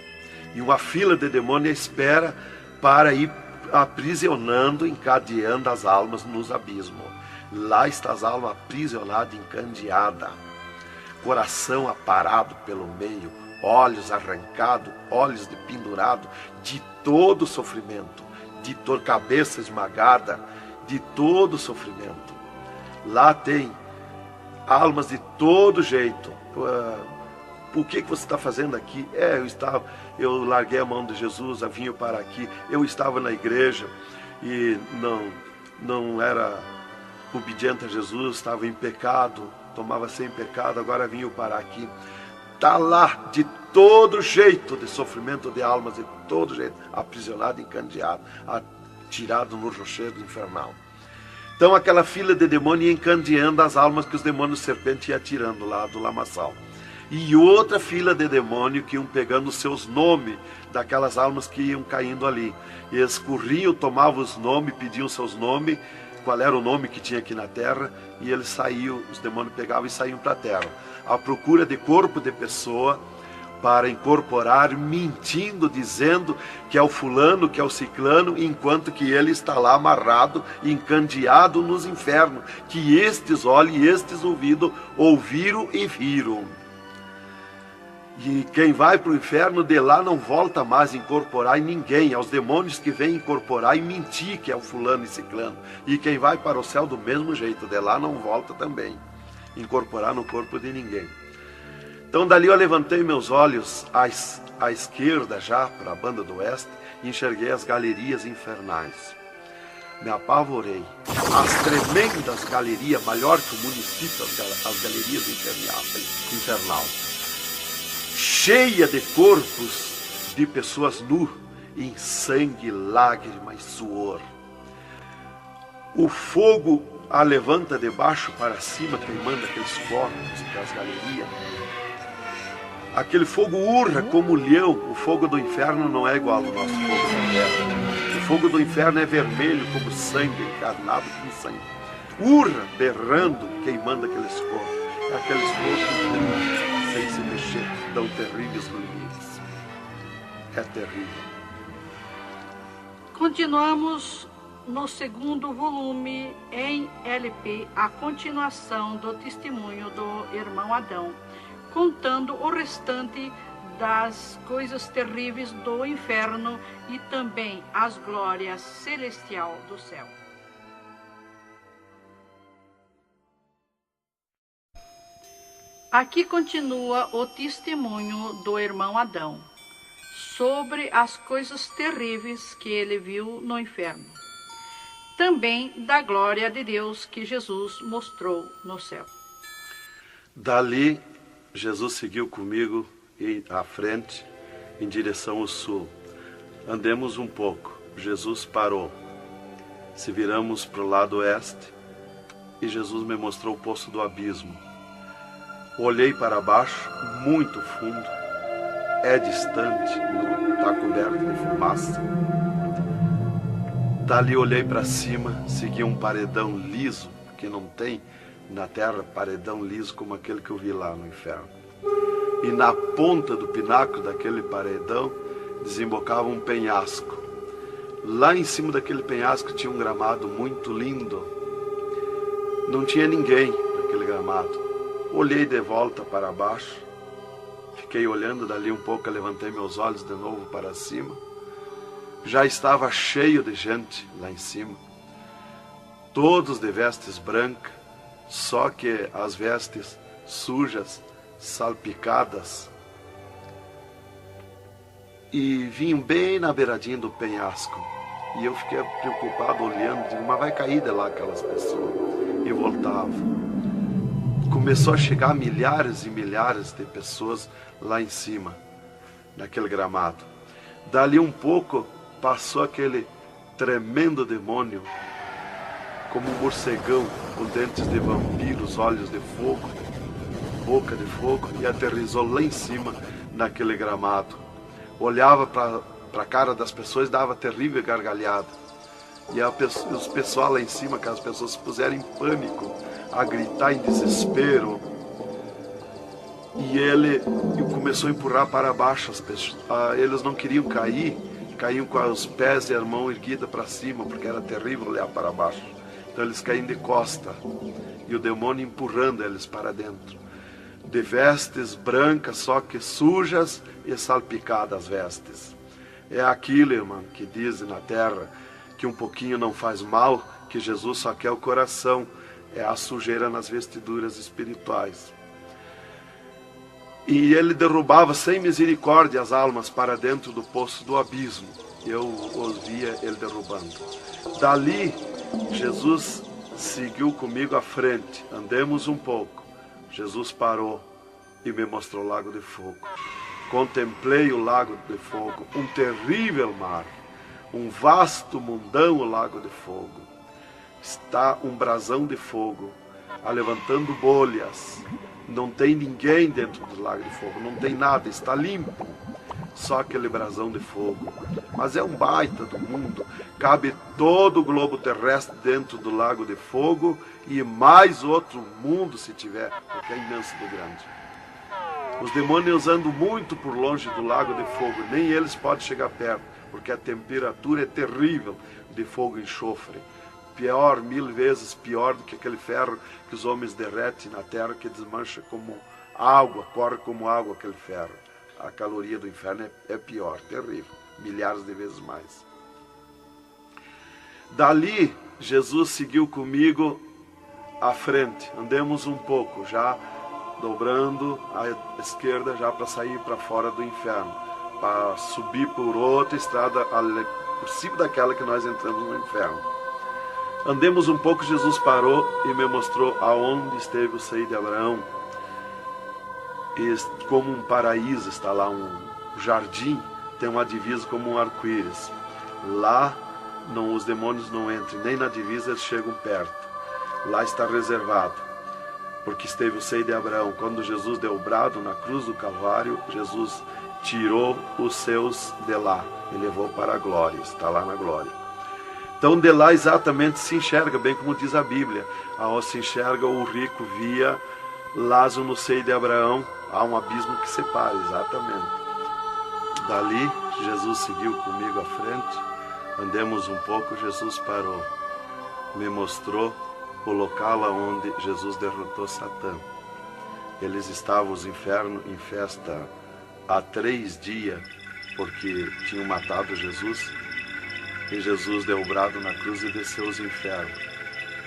B: E uma fila de demônios espera para ir aprisionando, encadeando as almas nos abismos. Lá está as almas aprisionadas, encandeadas, coração aparado pelo meio, olhos arrancados, olhos de pendurado, de todo sofrimento, de cabeça esmagada, de todo sofrimento. Lá tem almas de todo jeito. O que você está fazendo aqui? Eu larguei a mão de Jesus, vinha para aqui. Eu estava na igreja e não era obediente a Jesus, estava em pecado, tomava sem pecado, agora vinha para aqui. Está lá de todo jeito de sofrimento de almas, de todo jeito, aprisionado, encandeado, atirado no rochedo infernal. Então aquela fila de demônios ia encandeando as almas que os demônios serpentes iam atirando lá do lamaçal. E outra fila de demônios que iam pegando os seus nomes daquelas almas que iam caindo ali. E eles corriam, tomavam os nomes, pediam seus nomes, qual era o nome que tinha aqui na terra, e eles saíam, os demônios pegavam e saíam para a terra, à procura de corpo de pessoa, para incorporar, mentindo, dizendo que é o fulano, que é o ciclano, enquanto que ele está lá amarrado, encandeado nos infernos, que estes olhos e estes ouviram e viram. E quem vai para o inferno de lá não volta mais a incorporar em ninguém, aos demônios que vêm incorporar e mentir que é o fulano e ciclano. E quem vai para o céu do mesmo jeito, de lá não volta também, incorporar no corpo de ninguém. Então dali eu levantei meus olhos à esquerda já, para a banda do oeste, e enxerguei as galerias infernais. Me apavorei. As tremendas galerias, maior que o município, as galerias infernal. Cheia de corpos de pessoas nu, em sangue, lágrima e suor. O fogo a levanta de baixo para cima, queimando aqueles corpos das galerias. Aquele fogo urra como leão. O fogo do inferno não é igual ao nosso fogo da terra. O fogo do inferno é vermelho como sangue, encarnado como sangue. Urra, berrando, queimando aqueles corpos. Aqueles corpos sem se mexer, dão terríveis grunhidos. É terrível.
C: Continuamos no segundo volume em LP, a continuação do testemunho do irmão Adão, contando o restante das coisas terríveis do inferno e também as glórias celestial do céu. Aqui continua o testemunho do irmão Adão sobre as coisas terríveis que ele viu no inferno, também da glória de Deus que Jesus mostrou no céu.
B: Dali, Jesus seguiu comigo à frente, em direção ao sul. Andemos um pouco. Jesus parou. Se viramos para o lado oeste, e Jesus me mostrou o poço do abismo. Olhei para baixo, muito fundo. É distante, está coberto de fumaça. Dali olhei para cima, segui um paredão liso, que não tem na terra paredão liso como aquele que eu vi lá no inferno. E na ponta do pináculo daquele paredão desembocava um penhasco. Lá em cima daquele penhasco tinha um gramado muito lindo. Não tinha ninguém naquele gramado. Olhei de volta para baixo, fiquei olhando dali um pouco, levantei meus olhos de novo para cima. Já estava cheio de gente lá em cima, todos de vestes brancas, só que as vestes sujas, salpicadas, e vinham bem na beiradinha do penhasco. E eu fiquei preocupado olhando, digo, mas vai cair de lá aquelas pessoas. E voltava. Começou a chegar milhares e milhares de pessoas lá em cima, naquele gramado. Dali um pouco, passou aquele tremendo demônio, como um morcegão, com dentes de vampiros, olhos de fogo, boca de fogo, e aterrissou lá em cima, naquele gramado. Olhava para a cara das pessoas e dava terrível gargalhada. E os pessoal lá em cima, que as pessoas se puseram em pânico, a gritar em desespero. E ele começou a empurrar para baixo as pessoas. Eles não queriam cair, caíam com os pés e a mão erguida para cima, porque era terrível olhar para baixo. Então eles caíam de costa, e o demônio empurrando eles para dentro. De vestes brancas, só que sujas e salpicadas as vestes. É aquilo, irmão, que dizem na terra, que um pouquinho não faz mal, que Jesus só quer o coração. É a sujeira nas vestiduras espirituais. E ele derrubava sem misericórdia as almas para dentro do poço do abismo. Eu os via ele derrubando. Dali, Jesus seguiu comigo à frente. Andemos um pouco. Jesus parou e me mostrou o lago de fogo. Contemplei o lago de fogo, um terrível mar, um vasto mundão o lago de fogo. Está um brasão de fogo, levantando bolhas. Não tem ninguém dentro do lago de fogo, não tem nada, está limpo. só aquele brasão de fogo. Mas é um baita do mundo. Cabe todo o globo terrestre dentro do lago de fogo e mais outro mundo se tiver, porque é imenso de grande. Os demônios andam muito por longe do lago de fogo, nem eles podem chegar perto, porque a temperatura é terrível de fogo e enxofre. Pior, 1000 vezes pior do que aquele ferro que os homens derretem na terra, que desmancha como água, corre como água aquele ferro. A caloria do inferno é pior, terrível, milhares de vezes mais. Dali, Jesus seguiu comigo à frente. Andemos um pouco, já dobrando à esquerda, já para sair para fora do inferno, para subir por outra estrada, por cima daquela que nós entramos no inferno. Andemos um pouco, Jesus parou e me mostrou aonde esteve o seio de Abraão. E como um paraíso está lá, um jardim, tem uma divisa como um arco-íris. Lá os demônios não entram, nem na divisa eles chegam perto. Lá está reservado, porque esteve o seio de Abraão. Quando Jesus deu o brado na cruz do Calvário, Jesus tirou os seus de lá e levou para a glória, está lá na glória. Então de lá exatamente se enxerga, bem como diz a Bíblia, aonde se enxerga o rico via Lázaro no seio de Abraão, há um abismo que separa, exatamente. Dali, Jesus seguiu comigo à frente, andemos um pouco, Jesus parou, me mostrou o local onde Jesus derrotou Satã. Eles estavam, os infernos, em festa há 3 dias, porque tinham matado Jesus, e Jesus deu o brado na cruz e desceu os infernos.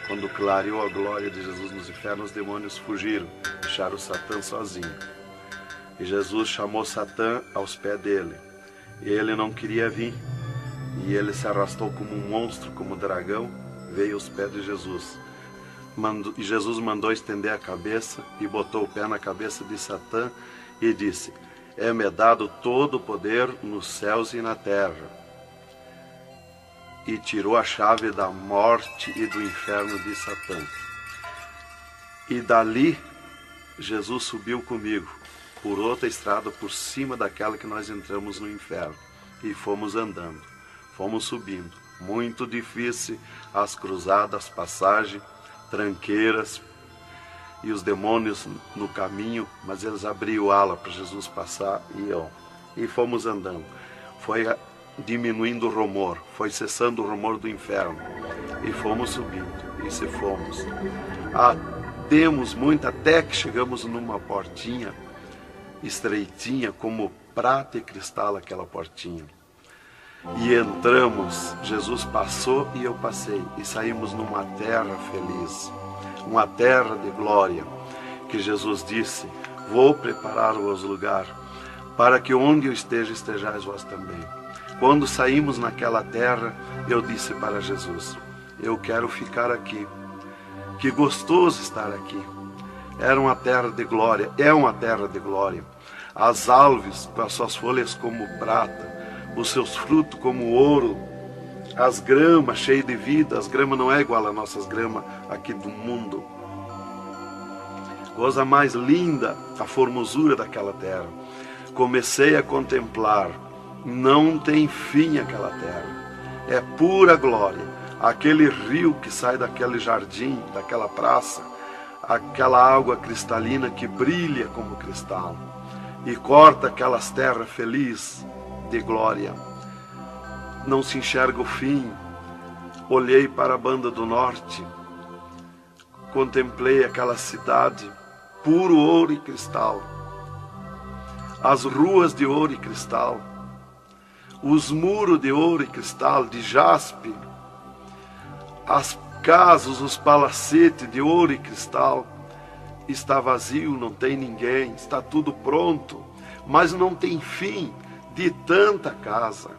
B: Quando clareou a glória de Jesus nos infernos, os demônios fugiram, deixaram Satã sozinho. E Jesus chamou Satã aos pés dele. E ele não queria vir. E ele se arrastou como um monstro, como um dragão, veio aos pés de Jesus. E Jesus mandou estender a cabeça e botou o pé na cabeça de Satã e disse: é-me dado todo o poder nos céus e na terra. E tirou a chave da morte e do inferno de Satã. E dali, Jesus subiu comigo, por outra estrada, por cima daquela que nós entramos no inferno. E fomos andando, fomos subindo. Muito difícil, as cruzadas, passagens, tranqueiras, e os demônios no caminho, mas eles abriam ala para Jesus passar e fomos andando. Foi diminuindo o rumor, foi cessando o rumor do inferno, e fomos subindo, e se fomos. Demos muito, até que chegamos numa portinha estreitinha, como prata e cristal aquela portinha. E entramos, Jesus passou e eu passei, e saímos numa terra feliz, uma terra de glória, que Jesus disse: vou preparar-vos lugar, para que onde eu esteja, estejais vós também. Quando saímos naquela terra, eu disse para Jesus: eu quero ficar aqui, que gostoso estar aqui. Era uma terra de glória, é uma terra de glória. As árvores com as suas folhas como prata, os seus frutos como ouro, as gramas cheias de vida. As gramas não é igual às nossas gramas aqui do mundo. Coisa mais linda, a formosura daquela terra. Comecei a contemplar, não tem fim aquela terra, é pura glória. Aquele rio que sai daquele jardim, daquela praça, aquela água cristalina que brilha como cristal e corta aquelas terras felizes de glória. Não se enxerga o fim. Olhei para a banda do norte, contemplei aquela cidade, puro ouro e cristal, as ruas de ouro e cristal, os muros de ouro e cristal, de jaspe, as casas, os palacetes de ouro e cristal. Está vazio, não tem ninguém, está tudo pronto, mas não tem fim de tanta casa.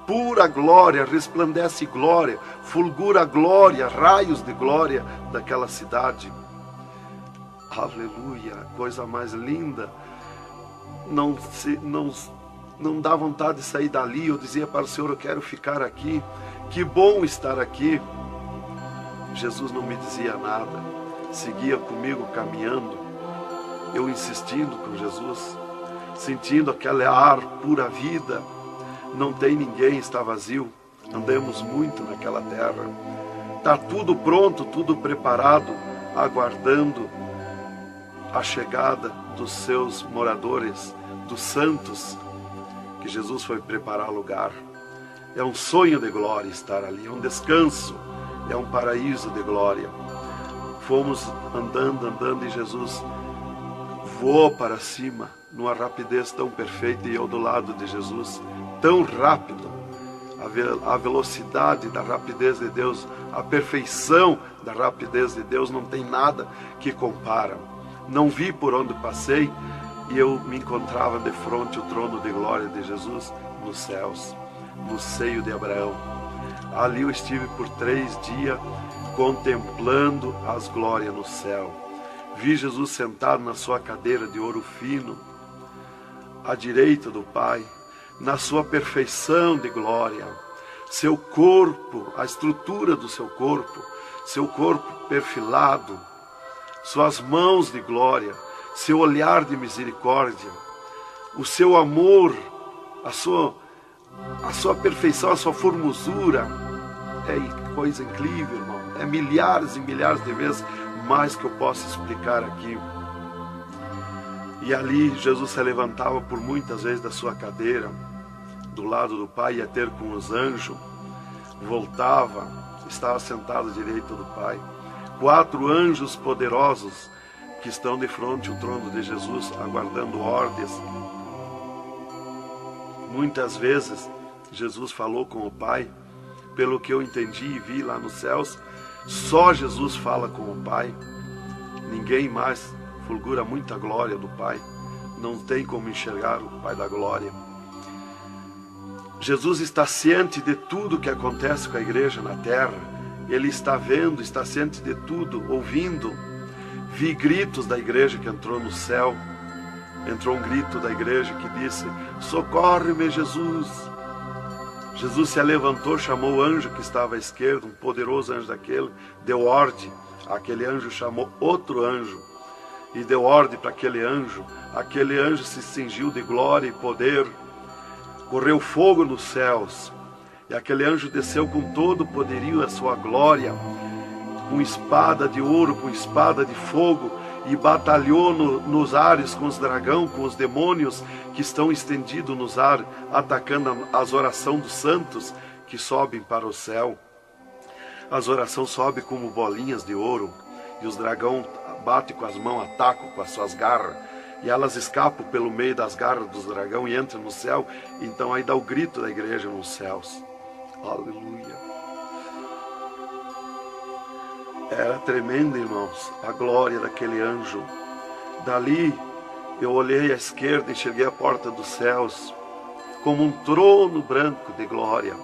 B: Pura glória, resplandece glória, fulgura glória, raios de glória daquela cidade. Aleluia, coisa mais linda. Não dá vontade de sair dali. Eu dizia para o Senhor: eu quero ficar aqui, que bom estar aqui. Jesus não me dizia nada, seguia comigo caminhando, eu insistindo com Jesus. sentindo aquele ar pura vida. Não tem ninguém, está vazio. Andamos muito naquela terra. Está tudo pronto, tudo preparado, aguardando a chegada dos seus moradores, dos santos, que Jesus foi preparar lugar. É um sonho de glória estar ali, é um descanso, é um paraíso de glória. Fomos andando e Jesus voou para cima, numa rapidez tão perfeita, e eu do lado de Jesus, tão rápido. A velocidade da rapidez de Deus, a perfeição da rapidez de Deus, não tem nada que compara. Não vi por onde passei, e eu me encontrava de frente ao trono de glória de Jesus nos céus, no seio de Abraão. Ali eu estive por 3 dias contemplando as glórias no céu. Vi Jesus sentado na sua cadeira de ouro fino, à direita do Pai, na sua perfeição de glória. Seu corpo, a estrutura do seu corpo perfilado, suas mãos de glória, seu olhar de misericórdia, o seu amor, a sua perfeição, a sua formosura. É coisa incrível, irmão. É milhares e milhares de vezes mais que eu posso explicar aqui. E ali Jesus se levantava por muitas vezes da sua cadeira, do lado do Pai, ia ter com os anjos, voltava, estava sentado à direita do Pai. 4 anjos poderosos que estão de frente ao trono de Jesus, aguardando ordens. Muitas vezes Jesus falou com o Pai, pelo que eu entendi e vi lá nos céus, só Jesus fala com o Pai. Ninguém mais fulgura muita glória do Pai. Não tem como enxergar o Pai da glória. Jesus está ciente de tudo que acontece com a igreja na terra. Ele está vendo, está ciente de tudo, ouvindo. Vi gritos da igreja que entrou no céu. Entrou um grito da igreja que disse: socorre-me, Jesus. Jesus se levantou, chamou o anjo que estava à esquerda, um poderoso anjo daquele, deu ordem. Aquele anjo chamou outro anjo e deu ordem para aquele anjo. Aquele anjo se cingiu de glória e poder. Correu fogo nos céus. E aquele anjo desceu com todo o poderio, a sua glória, com espada de ouro, com espada de fogo, e batalhou nos ares com os dragões, com os demônios que estão estendidos nos ares, atacando as orações dos santos que sobem para o céu. As orações sobem como bolinhas de ouro, e os dragões batem com as mãos, atacam com as suas garras, e elas escapam pelo meio das garras dos dragões e entram no céu. Então aí dá o grito da igreja nos céus. Aleluia. Era tremendo, irmãos, a glória daquele anjo. Dali eu olhei à esquerda e enxerguei a porta dos céus, como um trono branco de glória.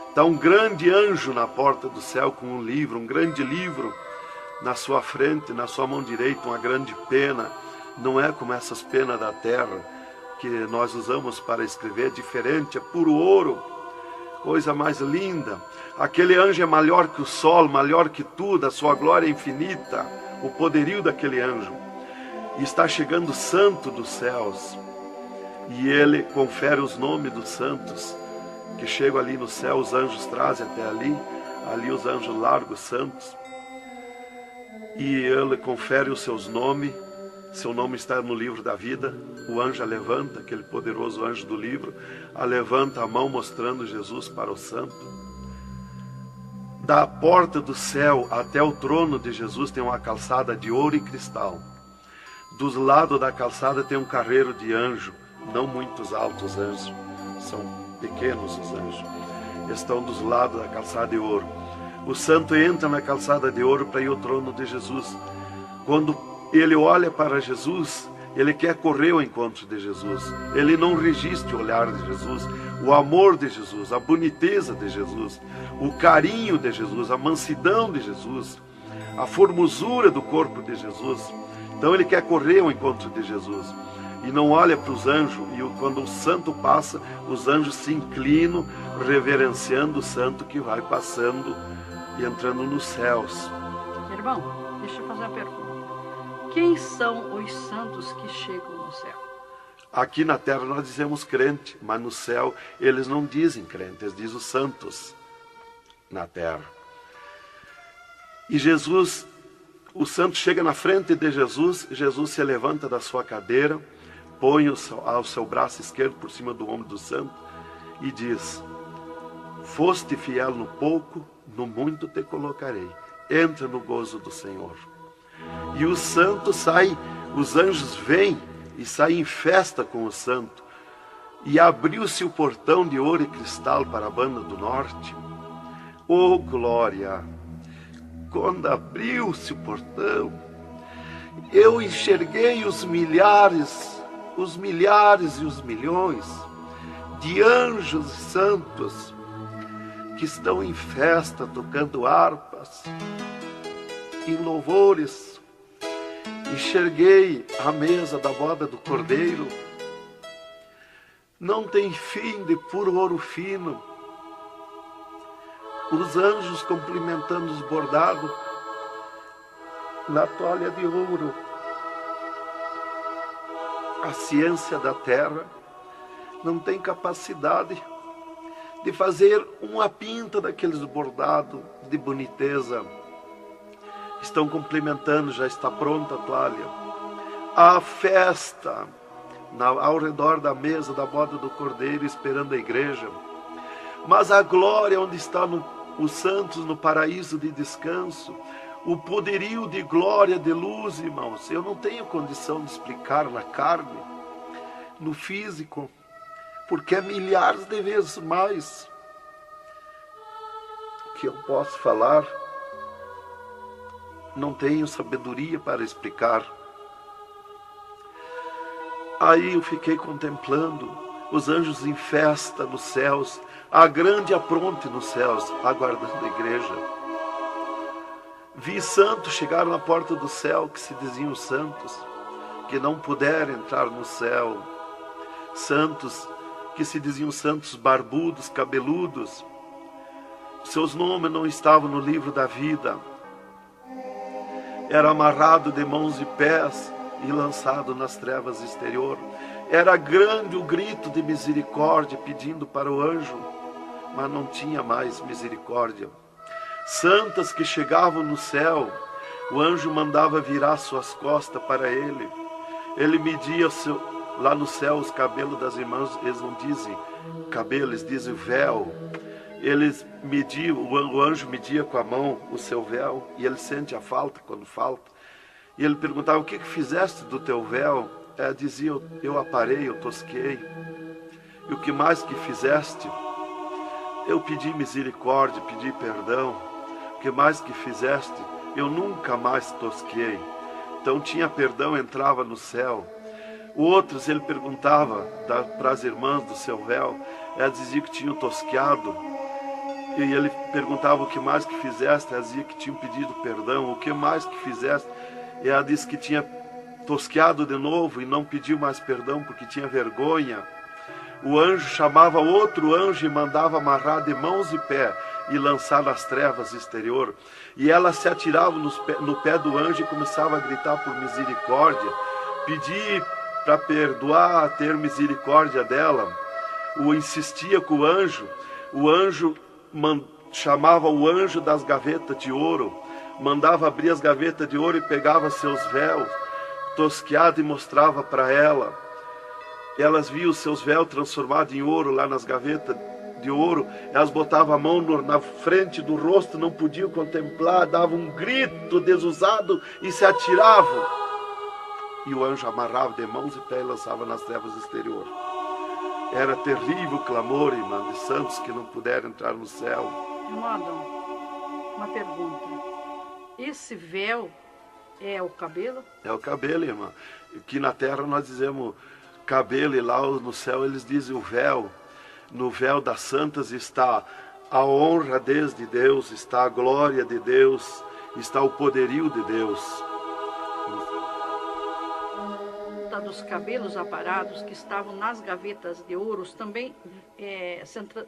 B: Está um grande anjo na porta do céu com um livro, um grande livro na sua frente, na sua mão direita, uma grande pena. Não é como essas penas da terra que nós usamos para escrever, é diferente, é puro ouro, coisa mais linda. Aquele anjo é maior que o sol, maior que tudo, a sua glória é infinita, o poderio daquele anjo. E está chegando o santo dos céus, e ele confere os nomes dos santos, que chegam ali no céu, os anjos trazem até ali os anjos largos santos, e ele confere os seus nomes. Seu nome está no livro da vida. O anjo a levanta, aquele poderoso anjo do livro, a levanta a mão mostrando Jesus para o santo. Da porta do céu até o trono de Jesus tem uma calçada de ouro e cristal. Dos lados da calçada tem um carreiro de anjo, não muitos altos anjos, são pequenos os anjos. Estão dos lados da calçada de ouro. O santo entra na calçada de ouro para ir ao trono de Jesus. Quando ele olha para Jesus, ele quer correr ao encontro de Jesus. Ele não resiste o olhar de Jesus, o amor de Jesus, a boniteza de Jesus, o carinho de Jesus, a mansidão de Jesus, a formosura do corpo de Jesus. Então ele quer correr ao encontro de Jesus e não olha para os anjos. E quando o santo passa, os anjos se inclinam, reverenciando o santo que vai passando e entrando nos céus.
C: Irmão, deixa eu fazer uma pergunta. Quem são os santos que chegam no céu?
B: Aqui na terra nós dizemos crente, mas no céu eles não dizem crente, eles dizem os santos na terra. E Jesus, o santo chega na frente de Jesus, Jesus se levanta da sua cadeira, põe o seu braço esquerdo por cima do ombro do santo e diz: foste fiel no pouco, no muito te colocarei. Entra no gozo do Senhor. E o santo sai, os anjos vêm e saem em festa com o santo. E abriu-se o portão de ouro e cristal para a banda do norte. Oh, glória! Quando abriu-se o portão, eu enxerguei os milhares e os milhões de anjos e santos que estão em festa, tocando harpas, em louvores. Enxerguei a mesa da boda do Cordeiro, não tem fim, de puro ouro fino. Os anjos cumprimentando os bordados na toalha de ouro. A ciência da terra não tem capacidade de fazer uma pinta daqueles bordados de boniteza. Estão cumprimentando, já está pronta a toalha. A festa ao redor da mesa da boda do Cordeiro, esperando a igreja. Mas a glória onde estão os santos no paraíso de descanso, o poderio de glória, de luz, irmãos, eu não tenho condição de explicar na carne, no físico, porque é milhares de vezes mais que eu posso falar. Não tenho sabedoria para explicar. Aí eu fiquei contemplando os anjos em festa nos céus, a grande apronte nos céus, aguardando a igreja. Vi santos chegar na porta do céu, que se diziam santos, que não puderam entrar no céu. Santos que se diziam santos barbudos, cabeludos. Seus nomes não estavam no livro da vida. Era amarrado de mãos e pés e lançado nas trevas exterior. Era grande o grito de misericórdia pedindo para o anjo, mas não tinha mais misericórdia. Santas que chegavam no céu, o anjo mandava virar suas costas para ele. Ele media lá no céu os cabelos das irmãs, eles não dizem cabelo, eles dizem véu. Eles mediam, o anjo media com a mão o seu véu, e ele sente a falta quando falta. E ele perguntava: o que fizeste do teu véu? Ela dizia: eu aparei, eu tosquei. E o que mais que fizeste? Eu pedi misericórdia, pedi perdão. O que mais que fizeste? Eu nunca mais tosquei. Então tinha perdão, entrava no céu. Outros ele perguntava para as irmãs do seu véu, elas diziam que tinham tosqueado. E ele perguntava: o que mais que fizeste? Ela dizia que tinham pedido perdão. O que mais que fizeste? E ela disse que tinha tosqueado de novo e não pediu mais perdão porque tinha vergonha. O anjo chamava outro anjo e mandava amarrar de mãos e pé e lançar nas trevas exterior. E ela se atirava no pé do anjo e começava a gritar por misericórdia, pedir para perdoar, ter misericórdia dela. Insistia com o anjo chamava o anjo das gavetas de ouro, mandava abrir as gavetas de ouro e pegava seus véus tosqueados e mostrava para ela. Elas viam os seus véus transformados em ouro lá nas gavetas de ouro. Elas botavam a mão na frente do rosto, não podiam contemplar, davam um grito desusado e se atiravam. E o anjo amarrava de mãos e pés e lançava nas trevas exterior. Era terrível o clamor, irmã, de santos que não puderam entrar no céu.
C: Irmão Adão, uma pergunta. Esse véu é o cabelo?
B: É o cabelo, irmã. Aqui na terra nós dizemos cabelo, e lá no céu eles dizem o véu. No véu das santas está a honra de Deus, está a glória de Deus, está o poderio de Deus.
C: volta dos cabelos aparados que estavam nas gavetas de ouros também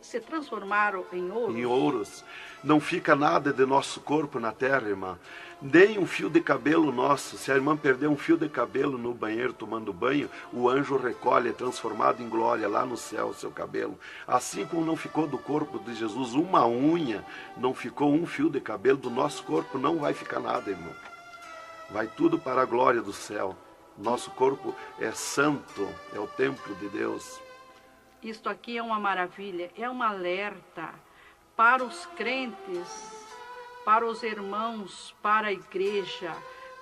C: se transformaram em ouros?
B: Em ouros. Não fica nada de nosso corpo na terra, irmã. Nem um fio de cabelo nosso. Se a irmã perder um fio de cabelo no banheiro tomando banho, o anjo recolhe, é transformado em glória lá no céu o seu cabelo. Assim como não ficou do corpo de Jesus uma unha, não ficou um fio de cabelo, do nosso corpo não vai ficar nada, irmão. Vai tudo para a glória do céu. Nosso corpo é santo, é o templo de Deus.
C: Isto aqui é uma maravilha, é um alerta para os crentes, para os irmãos, para a igreja,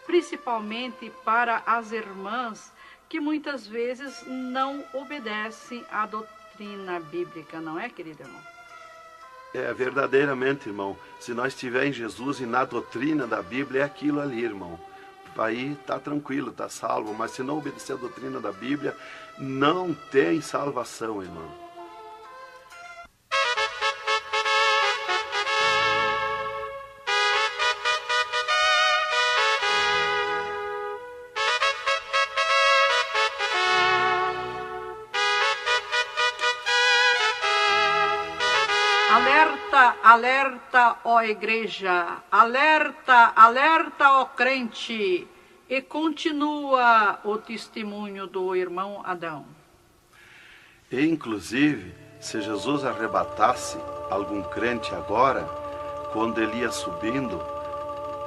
C: principalmente para as irmãs que muitas vezes não obedecem à doutrina bíblica, não é, querido irmão?
B: É, verdadeiramente, irmão. Se nós estivermos em Jesus e na doutrina da Bíblia, é aquilo ali, irmão. Aí está tranquilo, está salvo. Mas se não obedecer a doutrina da Bíblia, não tem salvação, irmão.
C: Alerta, alerta, ó igreja, alerta, alerta, ó crente. E continua o testemunho do irmão Adão.
B: E, inclusive, se Jesus arrebatasse algum crente agora, quando ele ia subindo,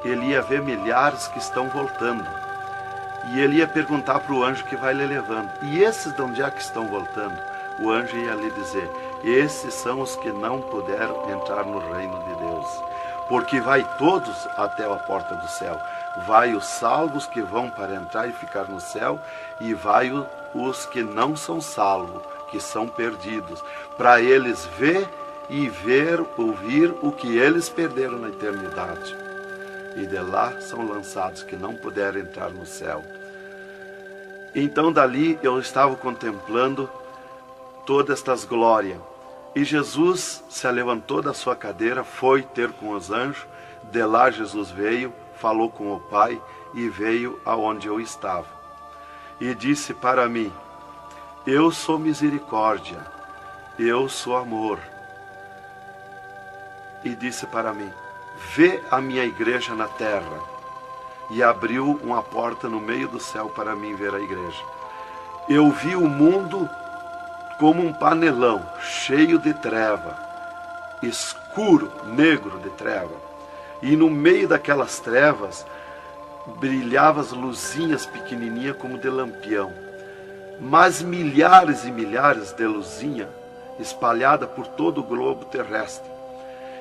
B: ele ia ver milhares que estão voltando. E ele ia perguntar para o anjo que vai lhe levando. E esses de onde é que estão voltando? O anjo ia lhe dizer: esses são os que não puderam entrar no reino de Deus. Porque vai todos até a porta do céu. Vai os salvos que vão para entrar e ficar no céu, e vai os que não são salvos, que são perdidos, para eles ouvir o que eles perderam na eternidade. E de lá são lançados que não puderam entrar no céu. Então dali eu estava contemplando todas estas glórias. E Jesus se levantou da sua cadeira, foi ter com os anjos. De lá Jesus veio, falou com o Pai e veio aonde eu estava. E disse para mim: eu sou misericórdia, eu sou amor. E disse para mim: vê a minha igreja na terra. E abriu uma porta no meio do céu para mim ver a igreja. Eu vi o mundo como um panelão, cheio de treva, escuro, negro de treva. E no meio daquelas trevas, brilhavam as luzinhas pequenininhas como de lampião. Mas milhares e milhares de luzinhas espalhadas por todo o globo terrestre.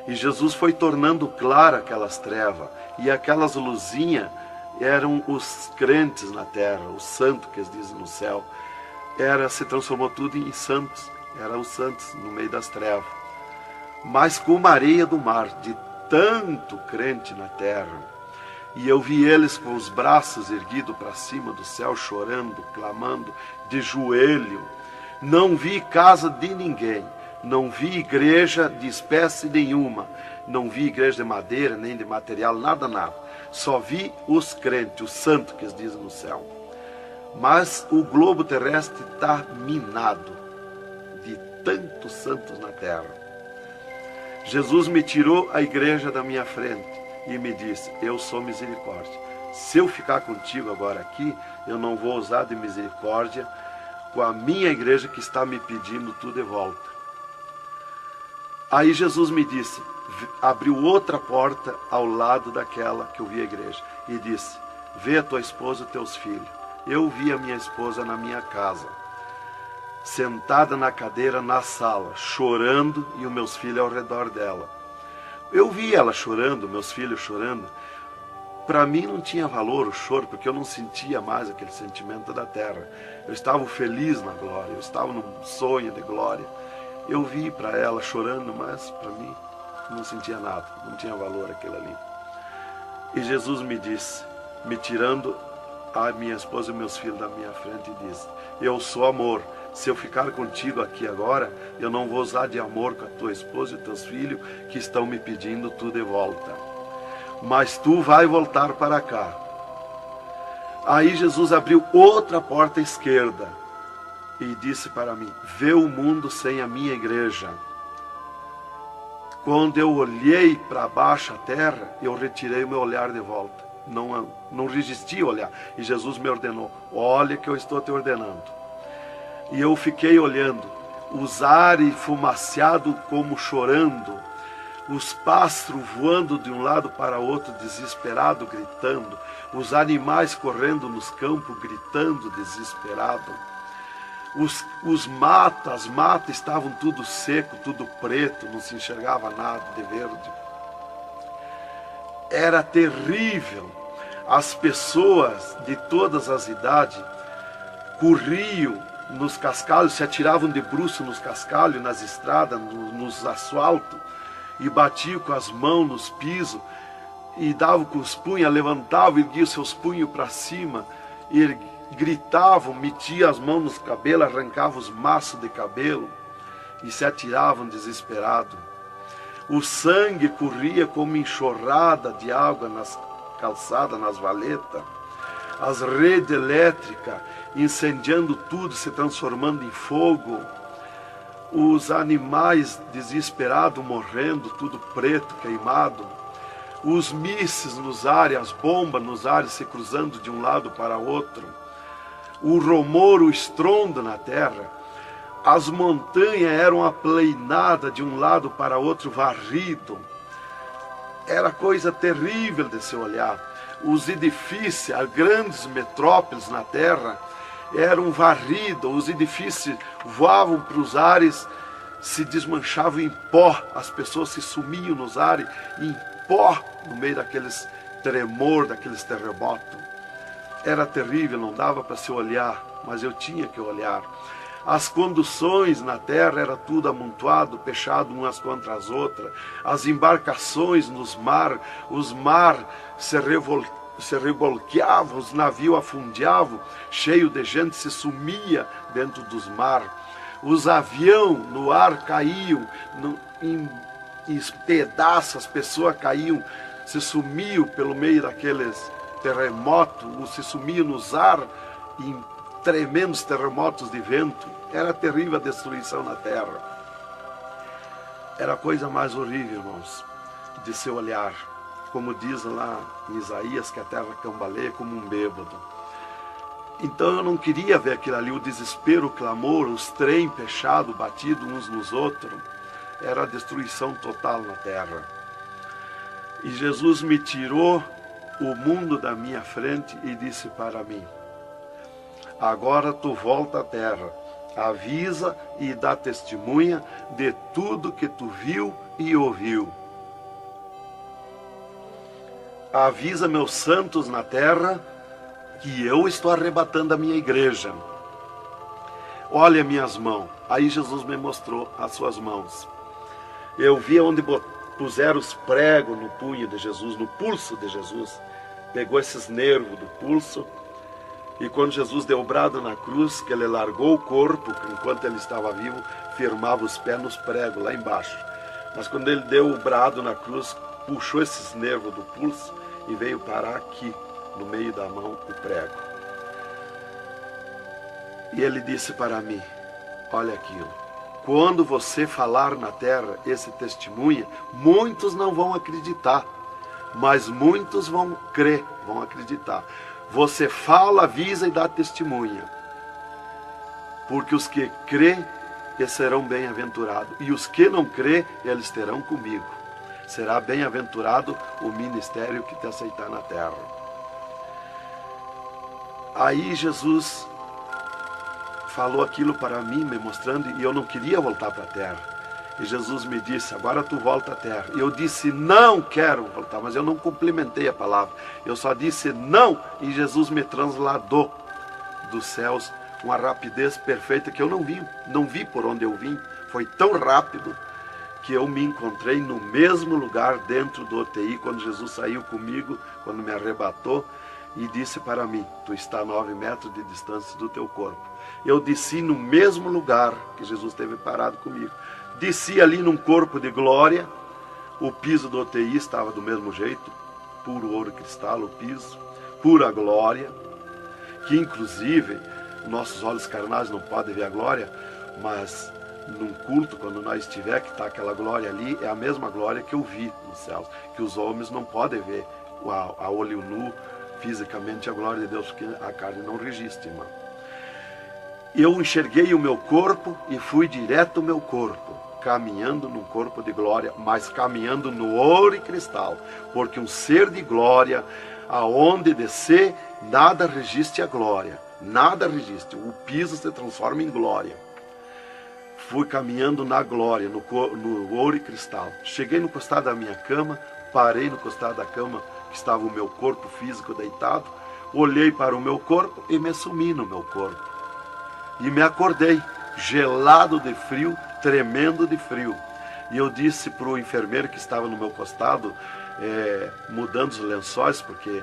B: E Jesus foi tornando clara aquelas trevas. E aquelas luzinhas eram os crentes na terra, os santos que eles dizem no céu. Se transformou tudo em santos. Eram os santos no meio das trevas. Mas como a areia do mar, de tanto crente na terra. E eu vi eles com os braços erguidos para cima do céu, chorando, clamando, de joelho. Não vi casa de ninguém. Não vi igreja de espécie nenhuma. Não vi igreja de madeira, nem de material, nada, nada. Só vi os crentes, os santos que eles dizem no céu. Mas o globo terrestre está minado de tantos santos na terra. Jesus me tirou a igreja da minha frente e me disse: eu sou misericórdia. Se eu ficar contigo agora aqui, eu não vou usar de misericórdia com a minha igreja que está me pedindo tudo de volta. Aí Jesus me disse, abriu outra porta ao lado daquela que eu vi a igreja e disse: vê a tua esposa e teus filhos. Eu vi a minha esposa na minha casa, sentada na cadeira na sala, chorando, e os meus filhos ao redor dela. Eu vi ela chorando, meus filhos chorando. Para mim não tinha valor o choro, porque eu não sentia mais aquele sentimento da terra. Eu estava feliz na glória, eu estava num sonho de glória. Eu vi para ela chorando, mas para mim não sentia nada, não tinha valor aquilo ali. E Jesus me disse, me tirando a minha esposa e meus filhos da minha frente, e disse: eu sou amor. Se eu ficar contigo aqui agora, eu não vou usar de amor com a tua esposa e teus filhos que estão me pedindo tu de volta. Mas tu vai voltar para cá. Aí Jesus abriu outra porta à esquerda e disse para mim: vê o mundo sem a minha igreja. Quando eu olhei para baixo a terra, eu retirei o meu olhar de volta. Não resisti a olhar. E Jesus me ordenou: olha que eu estou te ordenando. E eu fiquei olhando, os ares fumaciados como chorando, os pássaros voando de um lado para outro, desesperado, gritando, os animais correndo nos campos, gritando, desesperado. As matas estavam tudo seco, tudo preto, não se enxergava nada de verde. Era terrível. As pessoas de todas as idades corriam nos cascalhos, se atiravam de bruços nos cascalhos, nas estradas, nos asfaltos, e batiam com as mãos nos pisos, e davam com os punhos, levantavam, erguiam seus punhos para cima, e gritavam, metiam as mãos nos cabelos, arrancavam os maços de cabelo, e se atiravam desesperados. O sangue corria como enxurrada de água nas calçadas, nas valetas. As redes elétricas incendiando tudo, se transformando em fogo. Os animais desesperados morrendo, tudo preto, queimado. Os mísseis nos ares, as bombas nos ares se cruzando de um lado para outro. O rumor, o estrondo na terra. As montanhas eram aplainadas de um lado para outro, varrido. Era coisa terrível de se olhar. Os edifícios, as grandes metrópoles na terra, eram varridos. Os edifícios voavam para os ares, se desmanchavam em pó. As pessoas se sumiam nos ares em pó, no meio daqueles tremor, daqueles terremotos. Era terrível, não dava para se olhar, mas eu tinha que olhar. As conduções na terra era tudo amontoado, fechado umas contra as outras. As embarcações nos mar, os mar se revolqueavam, os navios afundiavam, cheio de gente, se sumia dentro dos mar. Os aviões no ar caíam em pedaços, as pessoas caíam, se sumiam pelo meio daqueles terremotos, ou se sumiam nos ar em tremendos terremotos de vento. Era terrível a destruição na terra. Era a coisa mais horrível, irmãos, de se olhar. Como diz lá em Isaías, que a terra cambaleia como um bêbado. Então eu não queria ver aquilo ali, o desespero, o clamor, os trem fechados, batidos uns nos outros. Era a destruição total na terra. E Jesus me tirou o mundo da minha frente e disse para mim: agora tu volta à terra, avisa e dá testemunha de tudo que tu viu e ouviu. Avisa meus santos na terra que eu estou arrebatando a minha igreja. Olha minhas mãos. Aí Jesus me mostrou as suas mãos. Eu vi onde puseram os pregos no punho de Jesus, no pulso de Jesus. Pegou esses nervos do pulso. E quando Jesus deu o brado na cruz, que ele largou o corpo, enquanto ele estava vivo, firmava os pés nos pregos lá embaixo. Mas quando ele deu o brado na cruz, puxou esses nervos do pulso e veio parar aqui, no meio da mão, o prego. E ele disse para mim: olha aquilo, quando você falar na terra esse testemunho, muitos não vão acreditar, mas muitos vão crer, vão acreditar. Você fala, avisa e dá testemunha. Porque os que crêem, eles serão bem-aventurados. E os que não crêem, eles terão comigo. Será bem-aventurado o ministério que te aceitar na terra. Aí Jesus falou aquilo para mim, me mostrando, e eu não queria voltar para a terra. E Jesus me disse: agora tu volta à terra. E eu disse: não quero voltar, mas eu não complementei a palavra. Eu só disse não, e Jesus me transladou dos céus com uma rapidez perfeita que eu não vi por onde eu vim. Foi tão rápido que eu me encontrei no mesmo lugar dentro do UTI, quando Jesus saiu comigo, quando me arrebatou, e disse para mim: tu está a 9 metros de distância do teu corpo. Eu desci no mesmo lugar que Jesus esteve parado comigo. Desci ali num corpo de glória. O piso do UTI estava do mesmo jeito, puro ouro cristal o piso, pura glória. que inclusive nossos olhos carnais não podem ver a glória, mas num culto, quando nós estiver, que está aquela glória ali, é a mesma glória que eu vi nos céus, que os homens não podem ver a olho nu, fisicamente, a glória de Deus, porque a carne não resiste, irmão. Eu enxerguei o meu corpo e fui direto ao meu corpo, caminhando num corpo de glória, mas caminhando no ouro e cristal, porque um ser de glória, aonde descer, nada resiste a glória, nada resiste, o piso se transforma em glória. Fui caminhando na glória, no ouro e cristal. Cheguei no costado da minha cama, parei no costado da cama, que estava o meu corpo físico deitado, olhei para o meu corpo e me sumi no meu corpo. E me acordei, gelado de frio, tremendo de frio. E eu disse para o enfermeiro que estava no meu costado, mudando os lençóis, porque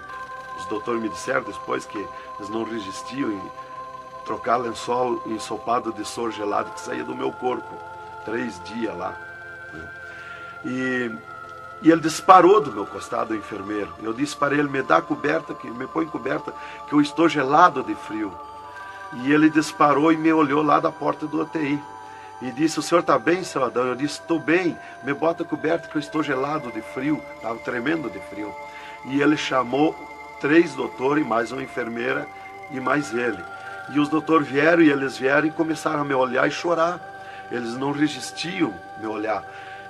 B: os doutores me disseram depois que eles não resistiam em trocar lençol ensopado de soro gelado que saía do meu corpo. 3 dias lá. E ele disparou do meu costado, o enfermeiro. Eu disse para ele, me dá coberta, me põe coberta, que eu estou gelado de frio. E ele disparou e me olhou lá da porta do UTI. E disse, o senhor está bem, seu Adão? Eu disse, estou bem, me bota coberta que eu estou gelado de frio. Estava tremendo de frio. E ele chamou 3 doutores, mais uma enfermeira e mais ele. E os doutores vieram, e eles vieram e começaram a me olhar e chorar. Eles não resistiam me olhar.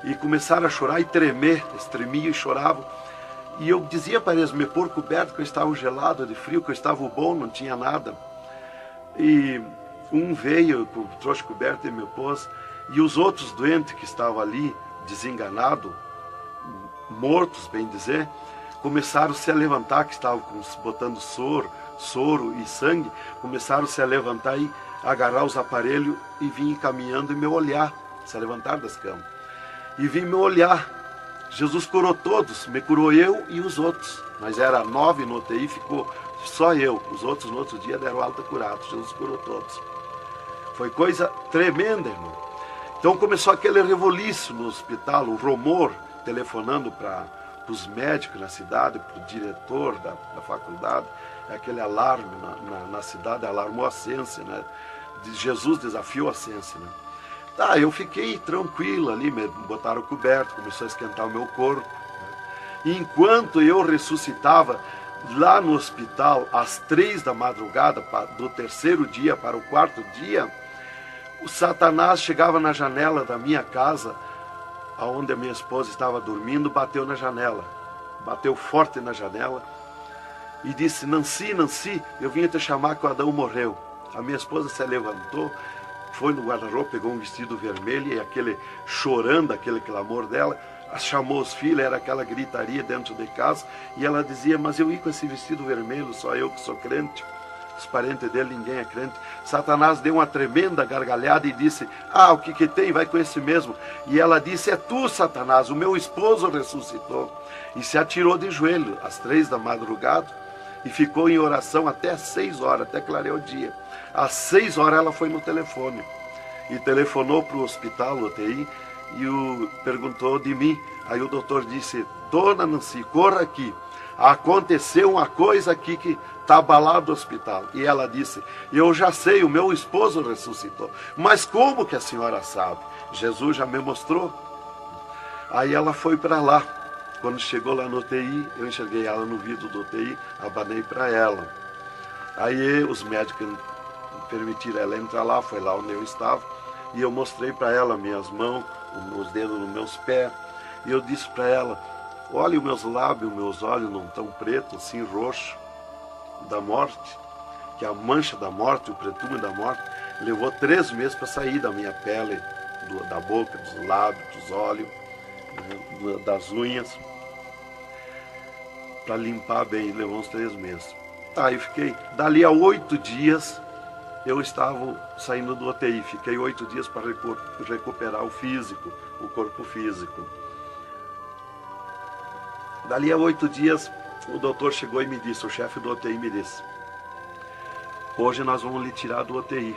B: E começaram a chorar e tremer, eles tremiam e choravam. E eu dizia para eles me pôr coberto, que eu estava gelado de frio, que eu estava bom, não tinha nada. E um veio, trouxe coberto e me pôs. E os outros doentes que estavam ali, desenganados, mortos, bem dizer, começaram a se levantar, que estavam botando soro e sangue, começaram a se levantar e agarrar os aparelhos e vir caminhando e me olhar, se levantar das camas. E vim me olhar. Jesus curou todos, me curou eu e os outros. Mas era 9 no UTI, ficou só eu. Os outros no outro dia deram alta curados. Jesus curou todos. Foi coisa tremenda, irmão. Então começou aquele revoluço no hospital, o rumor, telefonando para os médicos na cidade, para o diretor da faculdade, aquele alarme na cidade, alarmou a ciência, né? Jesus desafiou a ciência, né? Tá, eu fiquei tranquilo ali, me botaram coberto, começou a esquentar o meu corpo, né? E enquanto eu ressuscitava lá no hospital, às 3 da madrugada, do 3º dia para o 4º dia, o Satanás chegava na janela da minha casa, onde a minha esposa estava dormindo, bateu na janela, bateu forte na janela, e disse, Nancy, Nancy, eu vim te chamar que o Adão morreu. A minha esposa se levantou, foi no guarda-roupa, pegou um vestido vermelho, e aquele chorando, aquele clamor dela, chamou os filhos, era aquela gritaria dentro de casa, e ela dizia, mas eu ia com esse vestido vermelho, só eu que sou crente, os parentes dele, ninguém é crente. Satanás deu uma tremenda gargalhada e disse, o que tem, vai com esse mesmo. E ela disse, é tu, Satanás, o meu esposo ressuscitou. E se atirou de joelho, às 3 da madrugada, e ficou em oração até às 6 horas, até clarear o dia. Às 6 horas ela foi no telefone, e telefonou para o hospital, UTI, e perguntou de mim. Aí o doutor disse, dona Nancy, corra aqui, aconteceu uma coisa aqui que está abalado o hospital. E ela disse, eu já sei, o meu esposo ressuscitou. Mas como que a senhora sabe? Jesus já me mostrou. Aí ela foi para lá. Quando chegou lá no UTI, eu enxerguei ela no vidro do UTI, abanei para ela. Aí os médicos permitiram ela entrar lá, foi lá onde eu estava, e eu mostrei para ela minhas mãos, os dedos nos meus pés, e eu disse para ela, olha os meus lábios, meus olhos não estão pretos, assim roxo, da morte, que a mancha da morte, o pretume da morte, levou 3 meses para sair da minha pele, da boca, dos lábios, dos olhos, das unhas, para limpar bem, levou uns 3 meses. Tá, eu fiquei, dali a 8 dias, eu estava saindo do UTI, fiquei 8 dias para recuperar o físico, o corpo físico. Dali a 8 dias, o doutor chegou e me disse, o chefe do UTI me disse, hoje nós vamos lhe tirar do UTI,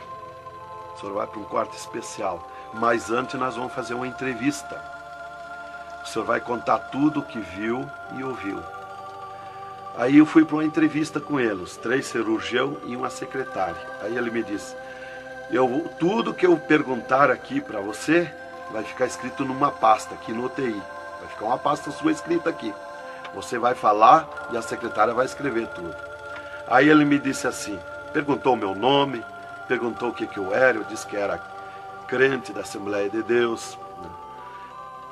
B: o senhor vai para um quarto especial, mas antes nós vamos fazer uma entrevista. O senhor vai contar tudo o que viu e ouviu. Aí eu fui para uma entrevista com ele, os 3 cirurgiões e uma secretária. Aí ele me disse, tudo que eu perguntar aqui para você vai ficar escrito numa pasta aqui no UTI. Vai ficar uma pasta sua escrita aqui. Você vai falar e a secretária vai escrever tudo. Aí ele me disse assim, perguntou o meu nome, perguntou o que eu era, eu disse que era crente da Assembleia de Deus, né?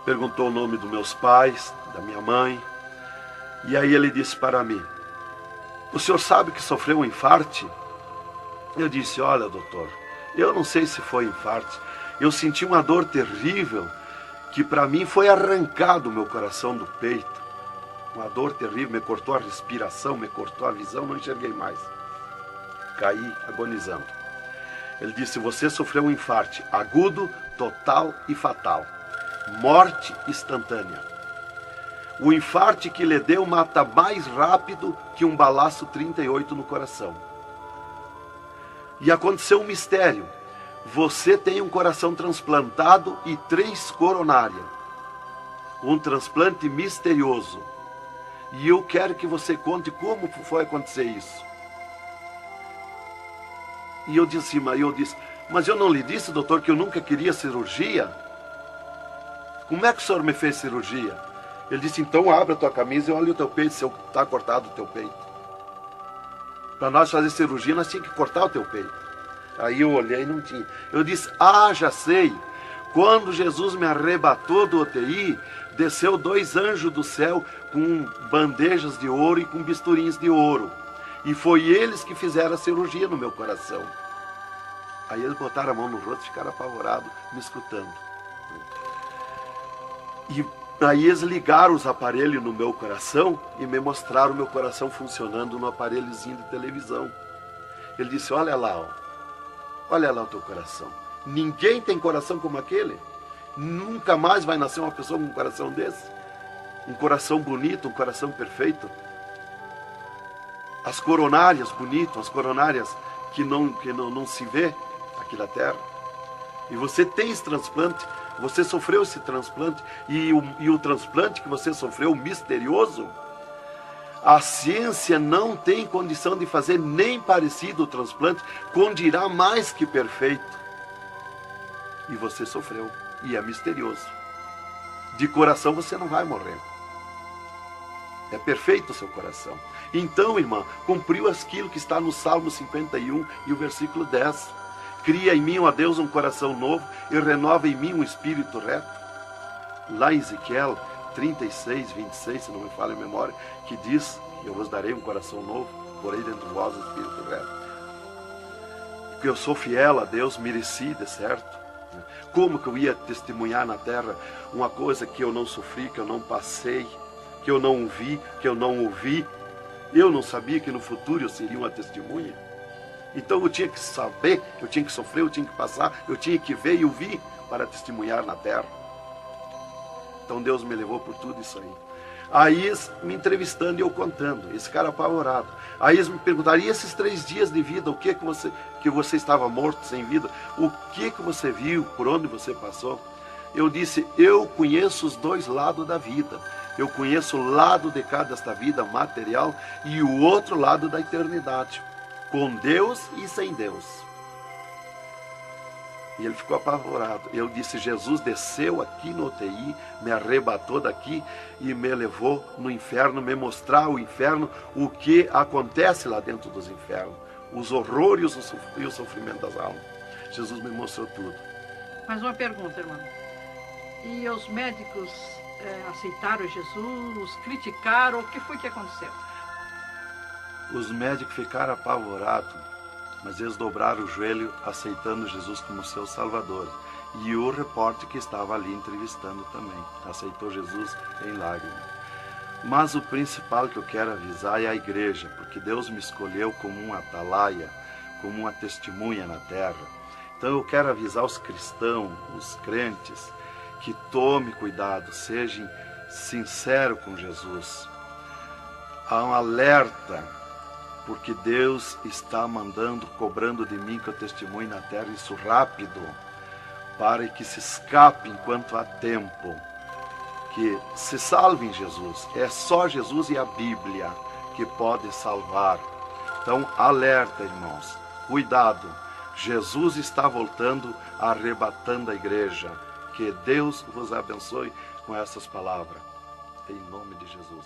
B: Perguntou o nome dos meus pais, da minha mãe. E aí ele disse para mim, o senhor sabe que sofreu um infarte? Eu disse, olha doutor, eu não sei se foi infarte, eu senti uma dor terrível, que para mim foi arrancado o meu coração do peito. Uma dor terrível, me cortou a respiração, me cortou a visão, não enxerguei mais. Caí agonizando. Ele disse, você sofreu um infarte agudo, total e fatal. Morte instantânea. O infarte que lhe deu mata mais rápido que um balaço 38 no coração. E aconteceu um mistério. Você tem um coração transplantado e 3 coronárias. Um transplante misterioso. E eu quero que você conte como foi acontecer isso. E eu disse, mas eu não lhe disse, doutor, que eu nunca queria cirurgia? Como é que o senhor me fez cirurgia? Ele disse, então abre a tua camisa e olha o teu peito, se está cortado o teu peito. Para nós fazer cirurgia, nós tínhamos que cortar o teu peito. Aí eu olhei e não tinha. Eu disse, já sei. Quando Jesus me arrebatou do UTI, desceu 2 anjos do céu com bandejas de ouro e com bisturins de ouro. E foi eles que fizeram a cirurgia no meu coração. Aí eles botaram a mão no rosto e ficaram apavorados, me escutando. E aí eles ligaram os aparelhos no meu coração e me mostraram o meu coração funcionando no aparelhozinho de televisão. Ele disse, olha lá o teu coração. Ninguém tem coração como aquele. Nunca mais vai nascer uma pessoa com um coração desse. Um coração bonito, um coração perfeito. As coronárias bonitas, as coronárias que não se vê aqui na terra. E você tem esse transplante, você sofreu esse transplante, e o transplante que você sofreu, misterioso, a ciência não tem condição de fazer nem parecido o transplante, com dirá mais que perfeito. E você sofreu, e é misterioso. De coração você não vai morrer. É perfeito o seu coração. Então, irmã, cumpriu aquilo que está no Salmo 51 e o versículo 10. Cria em mim, ó Deus, um coração novo e renova em mim um espírito reto. Lá em Ezequiel 36, 26, se não me falha a memória, que diz, eu vos darei um coração novo, porei dentro de vós um espírito reto. Porque eu sou fiel a Deus, mereci, de certo. Como que eu ia testemunhar na terra uma coisa que eu não sofri, que eu não passei, que eu não vi, que eu não ouvi? Eu não sabia que no futuro eu seria uma testemunha. Então eu tinha que saber, eu tinha que sofrer, eu tinha que passar, eu tinha que ver e ouvir para testemunhar na terra. Então Deus me levou por tudo isso aí. Aí eles me entrevistando e eu contando, esse cara apavorado. Aí eles me perguntaram, e esses 3 dias de vida, o que você estava morto, sem vida? O que você viu, por onde você passou? Eu disse, eu conheço os 2 lados da vida. Eu conheço o lado de cá desta vida material e o outro lado da eternidade. Com Deus e sem Deus. E ele ficou apavorado. Eu disse, Jesus desceu aqui no UTI, me arrebatou daqui e me levou no inferno, me mostrar o inferno, o que acontece lá dentro dos infernos, os horrores e o sofrimento das almas. Jesus me mostrou tudo.
C: Mais uma pergunta, irmão. E os médicos aceitaram Jesus, criticaram, o que foi que aconteceu?
B: Os médicos ficaram apavorados, mas eles dobraram o joelho aceitando Jesus como seu Salvador. E o repórter que estava ali entrevistando também aceitou Jesus em lágrimas. Mas o principal que eu quero avisar é a igreja, porque Deus me escolheu como uma atalaia, como uma testemunha na terra. Então eu quero avisar os cristãos, os crentes, que tome cuidado, seja sincero com Jesus. Há um alerta, porque Deus está mandando, cobrando de mim que eu testemunhe na terra isso rápido, para que se escape enquanto há tempo, que se salve em Jesus. É só Jesus e a Bíblia que pode salvar. Então, alerta, irmãos, cuidado, Jesus está voltando, arrebatando a igreja. Que Deus vos abençoe com essas palavras. Em nome de Jesus.